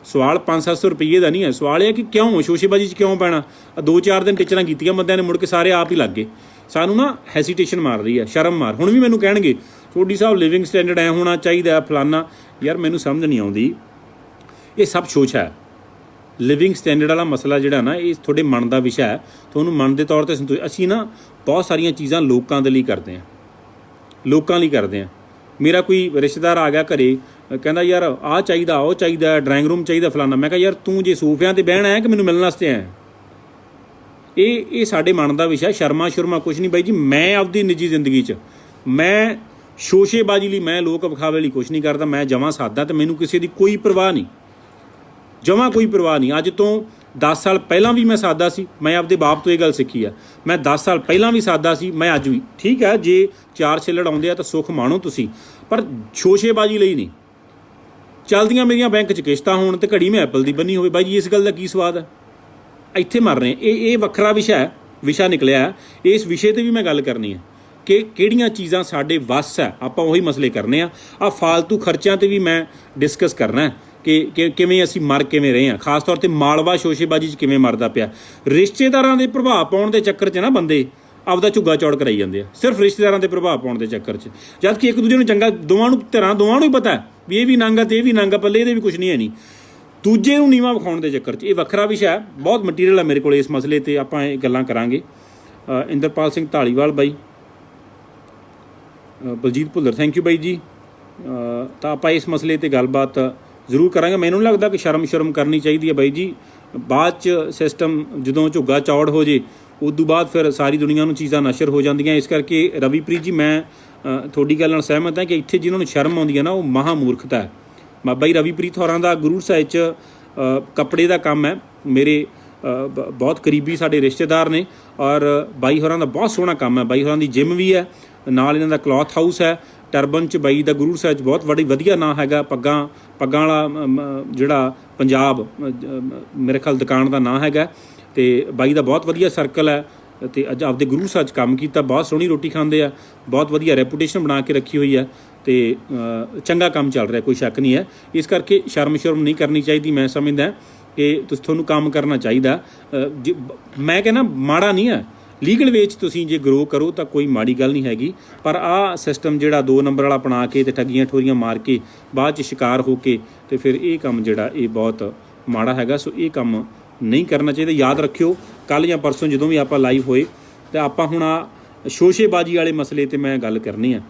ਸਵਾਲ 500-700 ਰੁਪਈਏ ਦਾ ਨਹੀਂ ਹੈ, ਸਵਾਲ ਇਹ ਹੈ ਕਿ ਕਿਉਂ ਸ਼ੋਸ਼ੇਬਾਜ਼ੀ 'ਚ ਕਿਉਂ ਪੈਣਾ। 2-4 ਦਿਨ ਟੀਚਰਾਂ ਕੀਤੀਆਂ ਬੰਦਿਆਂ ਨੇ, ਮੁੜ ਕੇ ਸਾਰੇ ਆਪ ਹੀ ਲੱਗ ਗਏ। ਸਾਨੂੰ ਨਾ ਹੈਸੀਟੇਸ਼ਨ ਮਾਰ ਰਹੀ ਹੈ, ਸ਼ਰਮ ਮਾਰ। ਹੁਣ ਵੀ ਮੈਨੂੰ ਕਹਿਣਗੇ ਸੋਢੀ ਸਾਹਿਬ ਲਿਵਿੰਗ ਸਟੈਂਡਰਡ ਐ ਹੋਣਾ ਚਾਹੀਦਾ ਫਲਾਨਾ। ਯਾਰ ਮੈਨੂੰ ਸਮਝ ਨਹੀਂ ਆਉਂਦੀ, ਇਹ ਸਭ ਸੋਚ ਹੈ। ਲਿਵਿੰਗ ਸਟੈਂਡਰਡ ਵਾਲਾ ਮਸਲਾ ਜਿਹੜਾ ਨਾ ਇਹ ਤੁਹਾਡੇ ਮਨ ਦਾ ਵਿਸ਼ਾ ਹੈ, ਤੁਹਾਨੂੰ ਮਨ ਦੇ ਤੌਰ 'ਤੇ ਅਸੀਂ ਨਾ ਬਹੁਤ ਸਾਰੀਆਂ ਚੀਜ਼ਾਂ ਲੋਕਾਂ ਦੇ ਲਈ ਕਰਦੇ ਹਾਂ, ਲੋਕਾਂ ਲਈ ਕਰਦੇ ਹਾਂ। ਮੇਰਾ ਕੋਈ ਰਿਸ਼ਤੇਦਾਰ ਆ ਗਿਆ ਘਰੇ, ਕਹਿੰਦਾ ਯਾਰ ਆਹ ਚਾਹੀਦਾ, ਉਹ ਚਾਹੀਦਾ, ਡਰਾਇੰਗ ਰੂਮ ਚਾਹੀਦਾ ਫਲਾਨਾ। ਮੈਂ ਕਿਹਾ ਯਾਰ ਤੂੰ ਜੇ ਸੋਫਿਆਂ 'ਤੇ ਬਹਿਣਾ ਹੈ ਕਿ ਮੈਨੂੰ ਮਿਲਣ ਵਾਸਤੇ ਆਇਆ। ਇਹ ਸਾਡੇ ਮਨ ਦਾ ਵਿਸ਼ਾ। ਸ਼ਰਮਾ ਕੁਛ ਨਹੀਂ ਬਾਈ ਜੀ। ਮੈਂ ਆਪਦੀ ਨਿੱਜੀ ਜ਼ਿੰਦਗੀ 'ਚ ਮੈਂ ਸ਼ੋਸ਼ੇਬਾਜ਼ੀ ਲਈ, ਮੈਂ ਲੋਕ ਵਿਖਾਵੇ ਲਈ ਕੁਛ ਨਹੀਂ ਕਰਦਾ। ਮੈਂ ਜਮਾਂ ਸਾਦਾ ਅਤੇ ਮੈਨੂੰ ਕਿਸੇ ਦੀ ਕੋਈ ਪਰਵਾਹ ਨਹੀਂ, ਜਮਾਂ ਕੋਈ ਪਰਵਾਹ ਨਹੀਂ। ਅੱਜ ਤੋਂ 10 ਸਾਲ ਪਹਿਲਾਂ ਵੀ ਮੈਂ ਸਾਦਾ ਸੀ, ਮੈਂ ਆਪਦੇ ਬਾਪ ਤੋਂ ਇਹ ਗੱਲ ਸਿੱਖੀ ਆ। ਮੈਂ 10 ਸਾਲ ਪਹਿਲਾਂ ਵੀ ਸਾਦਾ ਸੀ, ਮੈਂ ਅੱਜ ਵੀ। ਠੀਕ ਹੈ, ਜੇ 4 ਛਿੱਲੜ ਆਉਂਦੇ ਆ ਤਾਂ ਸੁੱਖ ਮਾਣੋ ਤੁਸੀਂ, ਪਰ ਸ਼ੋਸ਼ੇਬਾਜ਼ੀ ਲਈ ਨਹੀਂ। ਚੱਲਦੀਆਂ ਮੇਰੀਆਂ ਬੈਂਕ 'ਚ ਕਿਸ਼ਤਾਂ ਹੋਣ ਅਤੇ ਘੜੀ ਮੈਂ ਐਪਲ ਦੀ ਬੰਨੀ ਹੋਵੇ, ਬਾਈ ਜੀ ਇਸ ਗੱਲ ਦਾ ਕੀ ਸਵਾਦ ਹੈ। ਇੱਥੇ ਮਰ ਰਹੇ। ਇਹ ਵੱਖਰਾ ਵਿਸ਼ਾ ਨਿਕਲਿਆ। ਇਸ ਵਿਸ਼ੇ 'ਤੇ ਵੀ ਮੈਂ ਗੱਲ ਕਰਨੀ ਹੈ ਕਿ ਕਿਹੜੀਆਂ ਚੀਜ਼ਾਂ ਸਾਡੇ ਵੱਸ ਹੈ, ਆਪਾਂ ਉਹੀ ਮਸਲੇ ਕਰਨੇ ਆ। ਫਾਲਤੂ ਖਰਚਿਆਂ 'ਤੇ ਵੀ ਮੈਂ ਡਿਸਕਸ ਕਰਨਾ ਕਿ ਕਿਵੇਂ ਅਸੀਂ ਮਰ ਕਿਵੇਂ ਰਹੇ ਹਾਂ। ਖਾਸ ਤੌਰ 'ਤੇ ਮਾਲਵਾ ਸ਼ੋਸ਼ੇਬਾਜ਼ੀ 'ਚ ਕਿਵੇਂ ਮਰਦਾ ਪਿਆ। ਰਿਸ਼ਤੇਦਾਰਾਂ ਦੇ ਪ੍ਰਭਾਵ ਪਾਉਣ ਦੇ ਚੱਕਰ 'ਚ ਨਾ ਬੰਦੇ ਆਪਦਾ ਝੁੱਗਾ ਚੌੜ ਕਰਾਈ ਜਾਂਦੇ ਆ, ਸਿਰਫ ਰਿਸ਼ਤੇਦਾਰਾਂ ਦੇ ਪ੍ਰਭਾਵ ਪਾਉਣ ਦੇ ਚੱਕਰ 'ਚ। ਜਦ ਕਿ ਇੱਕ ਦੂਜੇ ਨੂੰ ਚੰਗਾ ਦੋਵਾਂ ਨੂੰ ਹੀ ਪਤਾ ਵੀ ਇਹ ਵੀ ਨੰਗਾ ਅਤੇ ਇਹ ਵੀ ਨੰਗਾ, ਪੱਲੇ ਇਹਦੇ ਵੀ ਕੁਛ ਨਹੀਂ ਹੈ ਨਹੀਂ। ਦੂਜੇ ਨੂੰ ਨੀਵਾਂ ਵਿਖਾਉਣ ਦੇ ਚੱਕਰ 'ਚ ਇਹ ਵੱਖਰਾ ਵਿਸ਼ਾ ਹੈ। ਬਹੁਤ ਮਟੀਰੀਅਲ ਹੈ ਮੇਰੇ ਕੋਲ ਇਸ ਮਸਲੇ 'ਤੇ, ਆਪਾਂ ਇਹ ਗੱਲਾਂ ਕਰਾਂਗੇ। ਇੰਦਰਪਾਲ ਸਿੰਘ ਢਾਲੀਵਾਲ ਬਾਈ, ਬਲਜੀਤ ਭੁੱਲਰ ਥੈਂਕ ਯੂ ਬਾਈ ਜੀ। ਤਾਂ ਆਪਾਂ ਇਸ ਮਸਲੇ 'ਤੇ ਗੱਲਬਾਤ ਜ਼ਰੂਰ ਕਰਾਂਗੇ। ਮੈਨੂੰ ਲੱਗਦਾ ਕਿ ਸ਼ਰਮ ਕਰਨੀ ਚਾਹੀਦੀ ਹੈ ਬਾਈ ਜੀ। ਬਾਅਦ 'ਚ ਸਿਸਟਮ ਜਦੋਂ ਝੁੱਗਾ ਚੌੜ ਹੋ ਜੇ, ਉਦੋਂ ਬਾਅਦ ਫਿਰ ਸਾਰੀ ਦੁਨੀਆ ਨੂੰ ਚੀਜ਼ਾਂ ਨਸ਼ਰ ਹੋ ਜਾਂਦੀਆਂ। ਇਸ ਕਰਕੇ ਰਵੀਪ੍ਰੀਤ ਜੀ ਮੈਂ ਤੁਹਾਡੀ ਗੱਲ ਨਾਲ ਸਹਿਮਤ ਹਾਂ ਕਿ ਇੱਥੇ ਜਿਹਨਾਂ ਨੂੰ ਸ਼ਰਮ ਆਉਂਦੀ ਹੈ ਨਾ ਉਹ ਮਹਾ ਮੂਰਖਤਾ ਹੈ। ਬਾਈ ਰਵੀਪ੍ਰੀਤ ਹੋਰਾਂ ਦਾ ਗੁਰੂ ਸਾਹਿਬ 'ਚ ਕੱਪੜੇ ਦਾ ਕੰਮ ਹੈ, ਮੇਰੇ ਬਹੁਤ ਕਰੀਬੀ ਸਾਡੇ ਰਿਸ਼ਤੇਦਾਰ ਨੇ। ਔਰ ਬਾਈ ਹੋਰਾਂ ਦਾ ਬਹੁਤ ਸੋਹਣਾ ਕੰਮ ਹੈ। ਬਾਈ ਹੋਰਾਂ ਦੀ ਜਿਮ ਵੀ ਹੈ, ਨਾਲ ਇਹਨਾਂ ਦਾ ਕਲੌਥ ਹਾਊਸ ਹੈ। ਟਰਬਨ 'ਚ ਬਾਈ ਦਾ ਗੁਰੂ ਸਾਹਿਬ 'ਚ ਬਹੁਤ ਵਧੀਆ ਨਾਂ ਹੈਗਾ। ਪੱਗਾਂ ਵਾਲਾ ਜਿਹੜਾ ਪੰਜਾਬ ਮੇਰੇ ਖਿਆਲ ਦੁਕਾਨ ਦਾ ਨਾਂ ਹੈਗਾ। ਅਤੇ ਬਾਈ ਦਾ ਬਹੁਤ ਵਧੀਆ ਸਰਕਲ ਹੈ ਅਤੇ ਅੱਜ ਆਪਦੇ ਗੁਰੂ ਸਾਹਿਬ 'ਚ ਕੰਮ ਕੀਤਾ। ਬਹੁਤ ਸੋਹਣੀ ਰੋਟੀ ਖਾਂਦੇ ਆ, ਬਹੁਤ ਵਧੀਆ ਰੈਪੂਟੇਸ਼ਨ ਬਣਾ ਕੇ ਰੱਖੀ ਹੋਈ ਹੈ ਅਤੇ ਚੰਗਾ ਕੰਮ ਚੱਲ ਰਿਹਾ, ਕੋਈ ਸ਼ੱਕ ਨਹੀਂ ਹੈ। ਇਸ ਕਰਕੇ ਸ਼ਰਮ ਨਹੀਂ ਕਰਨੀ ਚਾਹੀਦੀ। ਮੈਂ ਸਮਝਦਾ ਕਿ ਤੁਹਾਨੂੰ ਕੰਮ ਕਰਨਾ ਚਾਹੀਦਾ। ਮੈਂ ਕਹਿੰਦਾ ਮਾੜਾ ਨਹੀਂ ਹੈ, ਲੀਗਲ ਵੇਚ ਤੁਸੀਂ ਜੇ ਗਰੋ ਕਰੋ ਤਾਂ ਕੋਈ ਮਾੜੀ ਗੱਲ ਨਹੀਂ ਹੈਗੀ। ਪਰ ਆਹ ਸਿਸਟਮ ਜਿਹੜਾ 2 ਨੰਬਰ ਵਾਲਾ ਅਪਣਾ ਕੇ ਅਤੇ ਠੱਗੀਆਂ ਠੋਰੀਆਂ ਮਾਰ ਕੇ ਬਾਅਦ 'ਚ ਸ਼ਿਕਾਰ ਹੋ ਕੇ ਅਤੇ ਫਿਰ ਇਹ ਕੰਮ ਜਿਹੜਾ ਇਹ ਬਹੁਤ ਮਾੜਾ ਹੈਗਾ। ਸੋ ਇਹ ਕੰਮ नहीं करना चाहिए। याद रखिਓ कल ਜਾਂ परसों ਜਦੋਂ ਵੀ ਆਪਾਂ ਲਾਈਵ ਹੋਏ ਤੇ ਆਪਾਂ ਹੁਣ ਆ ਸ਼ੋਸ਼ੇਬਾਜ਼ੀ ਵਾਲੇ ਮਸਲੇ ਤੇ ਮੈਂ ਗੱਲ ਕਰਨੀ ਆ।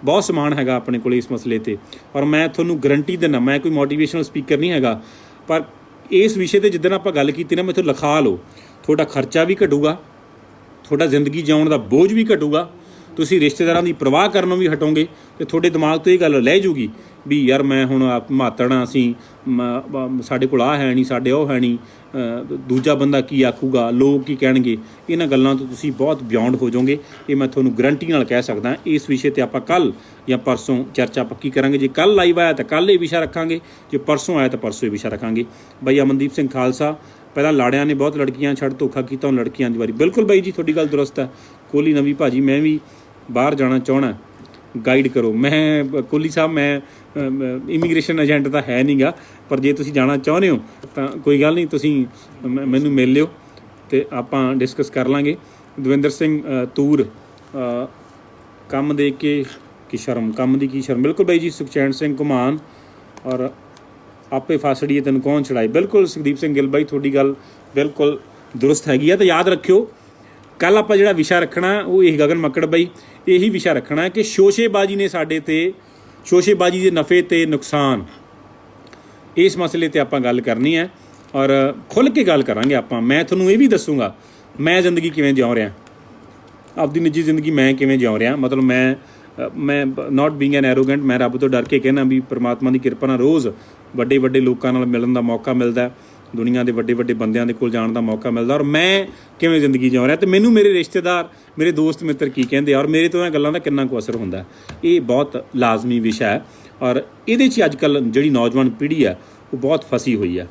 ਬਹੁਤ ਸਮਾਨ ਹੈਗਾ ਆਪਣੇ ਕੋਲ ਇਸ ਮਸਲੇ ਤੇ, ਔਰ ਮੈਂ ਤੁਹਾਨੂੰ ਗਰੰਟੀ ਦਿੰਦਾ, ਮੈਂ ਕੋਈ ਮੋਟੀਵੇਸ਼ਨਲ ਸਪੀਕਰ ਨਹੀਂ ਹੈਗਾ, ਪਰ ਇਸ ਵਿਸ਼ੇ ਤੇ ਜਿੱਦਣ ਆਪਾਂ ਗੱਲ ਕੀਤੀ ਨਾ, ਮੈਥੋਂ ਲਿਖਾ ਲਓ, ਤੁਹਾਡਾ ਖਰਚਾ ਵੀ ਘਟੂਗਾ, ਤੁਹਾਡਾ ਜ਼ਿੰਦਗੀ ਜਿਉਣ ਦਾ ਬੋਝ ਵੀ ਘਟੂਗਾ, ਤੁਸੀਂ ਰਿਸ਼ਤੇਦਾਰਾਂ ਦੀ ਪਰਵਾਹ ਕਰਨੋਂ ਵੀ ਹਟੋਗੇ ਤੇ ਤੁਹਾਡੇ ਦਿਮਾਗ ਤੋਂ ਇਹ ਗੱਲ ਲੈ ਜੂਗੀ ਵੀ ਯਾਰ ਮੈਂ ਹੁਣ ਮਾਤੜਾਂ ਅਸੀਂ ਸਾਡੇ ਕੋਲ ਆ ਹੈ ਨਹੀਂ, ਸਾਡੇ ਉਹ ਹੈ ਨਹੀਂ, ਦੂਜਾ ਬੰਦਾ ਕੀ ਆਖੂਗਾ, ਲੋਕ ਕੀ ਕਹਿਣਗੇ, ਇਹਨਾਂ ਗੱਲਾਂ ਤੋਂ ਤੁਸੀਂ ਬਹੁਤ ਬਿਯੋਂਡ ਹੋ ਜਾਓਗੇ। ਇਹ ਮੈਂ ਤੁਹਾਨੂੰ ਗਰੰਟੀ ਨਾਲ ਕਹਿ ਸਕਦਾ। ਇਸ ਵਿਸ਼ੇ ਤੇ ਆਪਾਂ ਕੱਲ੍ਹ ਜਾਂ ਪਰਸੋਂ ਚਰਚਾ ਪੱਕੀ ਕਰਾਂਗੇ। ਜੇ ਕੱਲ੍ਹ ਲਾਈਵ ਆਇਆ ਤਾਂ ਕੱਲ੍ਹ ਇਹ ਵਿਸ਼ਾ ਰੱਖਾਂਗੇ, ਜੇ ਪਰਸੋਂ ਆਇਆ ਤਾਂ ਪਰਸੋਂ ਇਹ ਵਿਸ਼ਾ ਰੱਖਾਂਗੇ। ਬਾਈ ਅਮਨਦੀਪ ਸਿੰਘ ਖਾਲਸਾ, ਪਹਿਲਾਂ ਲਾੜਿਆਂ ਨੇ ਬਹੁਤ ਲੜਕੀਆਂ ਛੱਡ ਧੋਖਾ ਕੀਤਾ, ਹੁਣ ਲੜਕੀਆਂ ਦੀ ਵਾਰੀ। ਬਿਲਕੁਲ ਬਾਈ ਜੀ, ਤੁਹਾਡੀ ਗੱਲ ਦੁਰਸਤ ਹੈ। ਕੋਹਲੀ ਨਵੀਂ ਭਾਜੀ, ਮੈਂ ਵੀ ਬਾਹਰ ਜਾਣਾ ਚਾਹਣਾ, ਗਾਈਡ ਕਰੋ। ਮੈਂ ਕੋਹਲੀ ਸਾਹਿਬ, ਮੈਂ ਇਮੀਗ੍ਰੇਸ਼ਨ ਏਜੰਟ ਤਾਂ ਹੈ ਨਹੀਂ ਗਾ, ਪਰ ਜੇ ਤੁਸੀਂ ਜਾਣਾ ਚਾਹੁੰਦੇ ਹੋ ਤਾਂ ਕੋਈ ਗੱਲ ਨਹੀਂ, ਤੁਸੀਂ ਮੈਨੂੰ ਮਿਲ ਲਿਓ ਅਤੇ ਆਪਾਂ ਡਿਸਕਸ ਕਰ ਲਾਂਗੇ। ਦਵਿੰਦਰ ਸਿੰਘ ਤੂਰ, ਕੰਮ ਦੇ ਕੇ ਕੀ ਸ਼ਰਮ, ਕੰਮ ਦੀ ਕੀ ਸ਼ਰਮ। ਬਿਲਕੁਲ ਬਾਈ ਜੀ। ਸੁਖਚੈਨ ਸਿੰਘ ਘੁਮਾਨ, ਔਰ ਆਪੇ ਫਾਸੜੀਏ ਤੈਨੂੰ ਕੌਣ ਛੜਾਏ। ਬਿਲਕੁਲ ਸੁਖਦੀਪ ਸਿੰਘ ਗਿੱਲ ਬਾਈ, ਤੁਹਾਡੀ ਗੱਲ ਬਿਲਕੁਲ ਦੁਰਸਤ ਹੈਗੀ ਆ। ਤਾਂ ਯਾਦ ਰੱਖਿਓ ਕੱਲ੍ਹ ਆਪਾਂ ਜਿਹੜਾ ਵਿਸ਼ਾ ਰੱਖਣਾ ਉਹ ਇਹ ਗਗਨ ਮੱਕੜ ਬਾਈ ਇਹੀ ਵਿਸ਼ਾ ਰੱਖਣਾ ਕਿ ਸ਼ੋਸ਼ੇਬਾਜ਼ੀ ਨੇ ਸਾਡੇ ਤੇ, ਸ਼ੋਸ਼ੇਬਾਜ਼ੀ ਦੇ ਨਫੇ ਤੇ ਨੁਕਸਾਨ, ਇਸ ਮਸਲੇ ਤੇ ਆਪਾਂ ਗੱਲ ਕਰਨੀ ਹੈ ਔਰ ਖੁੱਲ੍ਹ ਕੇ ਗੱਲ ਕਰਾਂਗੇ ਆਪਾਂ। ਮੈਂ ਤੁਹਾਨੂੰ ਇਹ ਵੀ ਦੱਸੂਗਾ ਮੈਂ ਜ਼ਿੰਦਗੀ ਕਿਵੇਂ ਜਿਉਂ ਰਿਹਾ, ਆਪਦੀ ਨਿੱਜੀ ਜ਼ਿੰਦਗੀ ਮੈਂ ਕਿਵੇਂ ਜਿਉਂ ਰਿਹਾ। ਮਤਲਬ ਮੈਂ ਨਾਟ ਬੀਇੰਗ ਐਨ ਐਰੋਗੈਂਟ, ਮੈਂ ਰੱਬ ਤੋਂ ਡਰ ਕੇ ਕਹਿਣਾ ਵੀ ਪਰਮਾਤਮਾ ਦੀ ਕਿਰਪਾ ਨਾਲ ਰੋਜ਼ ਵੱਡੇ ਵੱਡੇ ਲੋਕਾਂ ਨਾਲ ਮਿਲਣ ਦਾ ਮੌਕਾ ਮਿਲਦਾ, ਦੁਨੀਆ ਦੇ ਵੱਡੇ ਵੱਡੇ ਬੰਦਿਆਂ ਦੇ ਕੋਲ ਜਾਣ ਦਾ ਮੌਕਾ ਮਿਲਦਾ, ਔਰ ਮੈਂ ਕਿਵੇਂ ਜ਼ਿੰਦਗੀ ਜਿਉਂ ਰਿਹਾ ਅਤੇ ਮੈਨੂੰ ਮੇਰੇ ਰਿਸ਼ਤੇਦਾਰ, ਮੇਰੇ ਦੋਸਤ ਮਿੱਤਰ ਕੀ ਕਹਿੰਦੇ, ਔਰ ਮੇਰੇ ਤੋਂ ਇਹ ਗੱਲਾਂ ਦਾ ਕਿੰਨਾ ਕੁ ਅਸਰ ਹੁੰਦਾ। ਇਹ ਬਹੁਤ ਲਾਜ਼ਮੀ ਵਿਸ਼ਾ ਹੈ ਔਰ ਇਹਦੇ 'ਚ ਅੱਜ ਕੱਲ੍ਹ ਜਿਹੜੀ ਨੌਜਵਾਨ ਪੀੜ੍ਹੀ ਆ ਉਹ ਬਹੁਤ ਫਸੀ ਹੋਈ ਆ।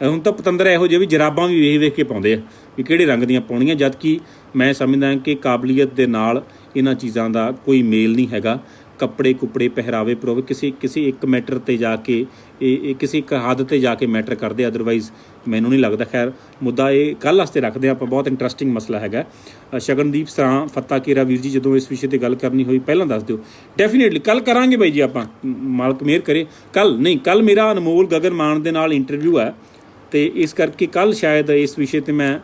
ਹੁਣ ਤਾਂ ਪਤੰਦਰ ਇਹੋ ਜਿਹੇ ਵੀ ਜਰਾਬਾਂ ਵੀ ਵੇਖ ਵੇਖ ਕੇ ਪਾਉਂਦੇ ਆ ਵੀ ਕਿਹੜੇ ਰੰਗ ਦੀਆਂ ਪਾਉਣੀਆਂ, ਜਦ ਕਿ ਮੈਂ ਸਮਝਦਾ ਕਿ ਕਾਬਲੀਅਤ ਦੇ ਨਾਲ ਇਹਨਾਂ ਚੀਜ਼ਾਂ ਦਾ ਕੋਈ ਮੇਲ ਨਹੀਂ ਹੈਗਾ। ਕੱਪੜੇ ਕੁੱਪੜੇ ਪਹਿਰਾਵੇ ਪਰੋਵੇ ਕਿਸੇ ਇੱਕ ਮੈਟਰ 'ਤੇ ਜਾ ਕੇ ਇਹ ਕਿਸੇ ਇੱਕ ਹੱਦ 'ਤੇ ਜਾ ਕੇ ਮੈਟਰ ਕਰਦੇ, ਅਦਰਵਾਈਜ਼ ਮੈਨੂੰ ਨਹੀਂ ਲੱਗਦਾ। ਖੈਰ ਮੁੱਦਾ ਇਹ ਕੱਲ੍ਹ ਵਾਸਤੇ ਰੱਖਦੇ ਆਪਾਂ, ਬਹੁਤ ਇੰਟਰਸਟਿੰਗ ਮਸਲਾ ਹੈਗਾ। ਸ਼ਗਨਦੀਪ ਸਰਾਂ, ਫੱਤਾ ਕੇਰਾ ਵੀਰ ਜੀ, ਜਦੋਂ ਇਸ ਵਿਸ਼ੇ 'ਤੇ ਗੱਲ ਕਰਨੀ ਹੋਈ ਪਹਿਲਾਂ ਦੱਸ ਦਿਓ। ਡੈਫੀਨੇਟਲੀ ਕੱਲ੍ਹ ਕਰਾਂਗੇ ਬਾਈ ਜੀ ਆਪਾਂ, ਮਾਲਕ ਮਿਹਰ ਕਰੇ। ਕੱਲ੍ਹ ਮੇਰਾ ਅਨਮੋਲ ਗਗਨ ਮਾਨ ਦੇ ਨਾਲ ਇੰਟਰਵਿਊ ਹੈ ਅਤੇ ਇਸ ਕਰਕੇ ਕੱਲ੍ਹ ਸ਼ਾਇਦ ਇਸ ਵਿਸ਼ੇ 'ਤੇ ਮੈਂ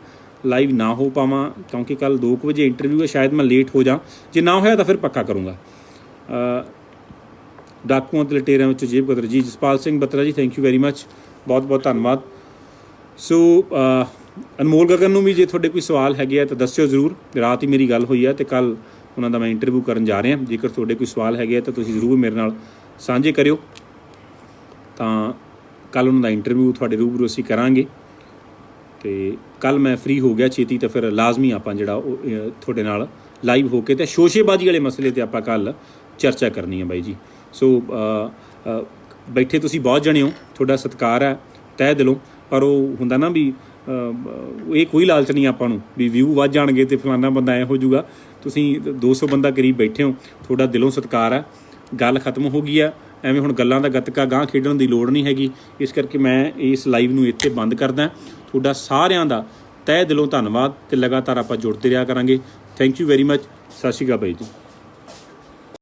ਲਾਈਵ ਨਾ ਹੋ ਪਾਵਾਂ, ਕਿਉਂਕਿ ਕੱਲ੍ਹ 2 ਵਜੇ ਇੰਟਰਵਿਊ ਹੈ, ਸ਼ਾਇਦ ਮੈਂ ਲੇਟ ਹੋ ਜਾ। ਜੇ ਨਾ ਹੋਇਆ ਤਾਂ ਫਿਰ ਪੱਕਾ ਕਰੂੰਗਾ। ਡਾਕੂਆਂ ਅਤੇ ਲਟੇਰਿਆਂ ਵਿੱਚ ਜੇਬ ਕਤਰ ਜੀ, ਜਸਪਾਲ ਸਿੰਘ ਬੱਤਰਾ ਜੀ, ਥੈਂਕ ਯੂ ਵੈਰੀ ਮੱਚ, ਬਹੁਤ ਬਹੁਤ ਧੰਨਵਾਦ। ਸੋ ਅਨਮੋਲ ਗਗਨ ਨੂੰ ਵੀ ਜੇ ਤੁਹਾਡੇ ਕੋਈ ਸਵਾਲ ਹੈਗੇ ਆ ਤਾਂ ਦੱਸਿਓ ਜ਼ਰੂਰ। ਰਾਤ ਹੀ ਮੇਰੀ ਗੱਲ ਹੋਈ ਹੈ ਅਤੇ ਕੱਲ੍ਹ ਉਹਨਾਂ ਦਾ ਮੈਂ ਇੰਟਰਵਿਊ ਕਰਨ ਜਾ ਰਿਹਾ। ਜੇਕਰ ਤੁਹਾਡੇ ਕੋਈ ਸਵਾਲ ਹੈਗੇ ਆ ਤਾਂ ਤੁਸੀਂ ਜ਼ਰੂਰ ਮੇਰੇ ਨਾਲ ਸਾਂਝੇ ਕਰਿਓ, ਤਾਂ ਕੱਲ੍ਹ ਉਹਨਾਂ ਦਾ ਇੰਟਰਵਿਊ ਤੁਹਾਡੇ ਰੂਬਰੂ ਅਸੀਂ ਕਰਾਂਗੇ। ਅਤੇ ਕੱਲ੍ਹ ਮੈਂ ਫ੍ਰੀ ਹੋ ਗਿਆ ਛੇਤੀ, ਤਾਂ ਫਿਰ ਲਾਜ਼ਮੀ ਆਪਾਂ ਜਿਹੜਾ ਉਹ ਤੁਹਾਡੇ ਨਾਲ ਲਾਈਵ ਹੋ ਕੇ ਅਤੇ ਸ਼ੋਸ਼ੇਬਾਜ਼ੀ ਵਾਲੇ ਮਸਲੇ 'ਤੇ ਆਪਾਂ ਕੱਲ੍ਹ ਚਰਚਾ ਕਰਨੀ ਹੈ ਬਾਈ ਜੀ। ਸੋ ਬੈਠੇ ਤੁਸੀਂ ਬਹੁਤ ਜਣੇ ਹੋ, ਤੁਹਾਡਾ ਸਤਿਕਾਰ ਹੈ ਤਹਿ ਦਿਲੋਂ, ਪਰ ਉਹ ਹੁੰਦਾ ਨਾ ਵੀ ਇਹ ਕੋਈ ਲਾਲਚ ਨਹੀਂ ਆਪਾਂ ਨੂੰ ਵੀ ਵਿਊ ਵੱਧ ਜਾਣਗੇ ਅਤੇ ਫਲਾਨਾ ਬੰਦਾ ਐਂ ਹੋ ਜਾਊਗਾ। ਤੁਸੀਂ 200 ਬੰਦਾ ਕਰੀਬ ਬੈਠੇ ਹੋ, ਤੁਹਾਡਾ ਦਿਲੋਂ ਸਤਿਕਾਰ ਹੈ। ਗੱਲ ਖਤਮ ਹੋ ਗਈ ਆ, ਐਵੇਂ ਹੁਣ ਗੱਲਾਂ ਦਾ ਗੱਤਕਾ ਗਾਂਹ ਖੇਡਣ ਦੀ ਲੋੜ ਨਹੀਂ ਹੈਗੀ। ਇਸ ਕਰਕੇ ਮੈਂ ਇਸ ਲਾਈਵ ਨੂੰ ਇੱਥੇ ਬੰਦ ਕਰਦਾ। ਤੁਹਾਡਾ ਸਾਰਿਆਂ ਦਾ ਤਹਿ ਦਿਲੋਂ ਧੰਨਵਾਦ ਅਤੇ ਲਗਾਤਾਰ ਆਪਾਂ ਜੁੜਦੇ ਰਿਹਾ ਕਰਾਂਗੇ। Thank you very much. ਸਤਿ ਸ਼੍ਰੀ ਅਕਾਲ ਬਾਈ ਜੀ।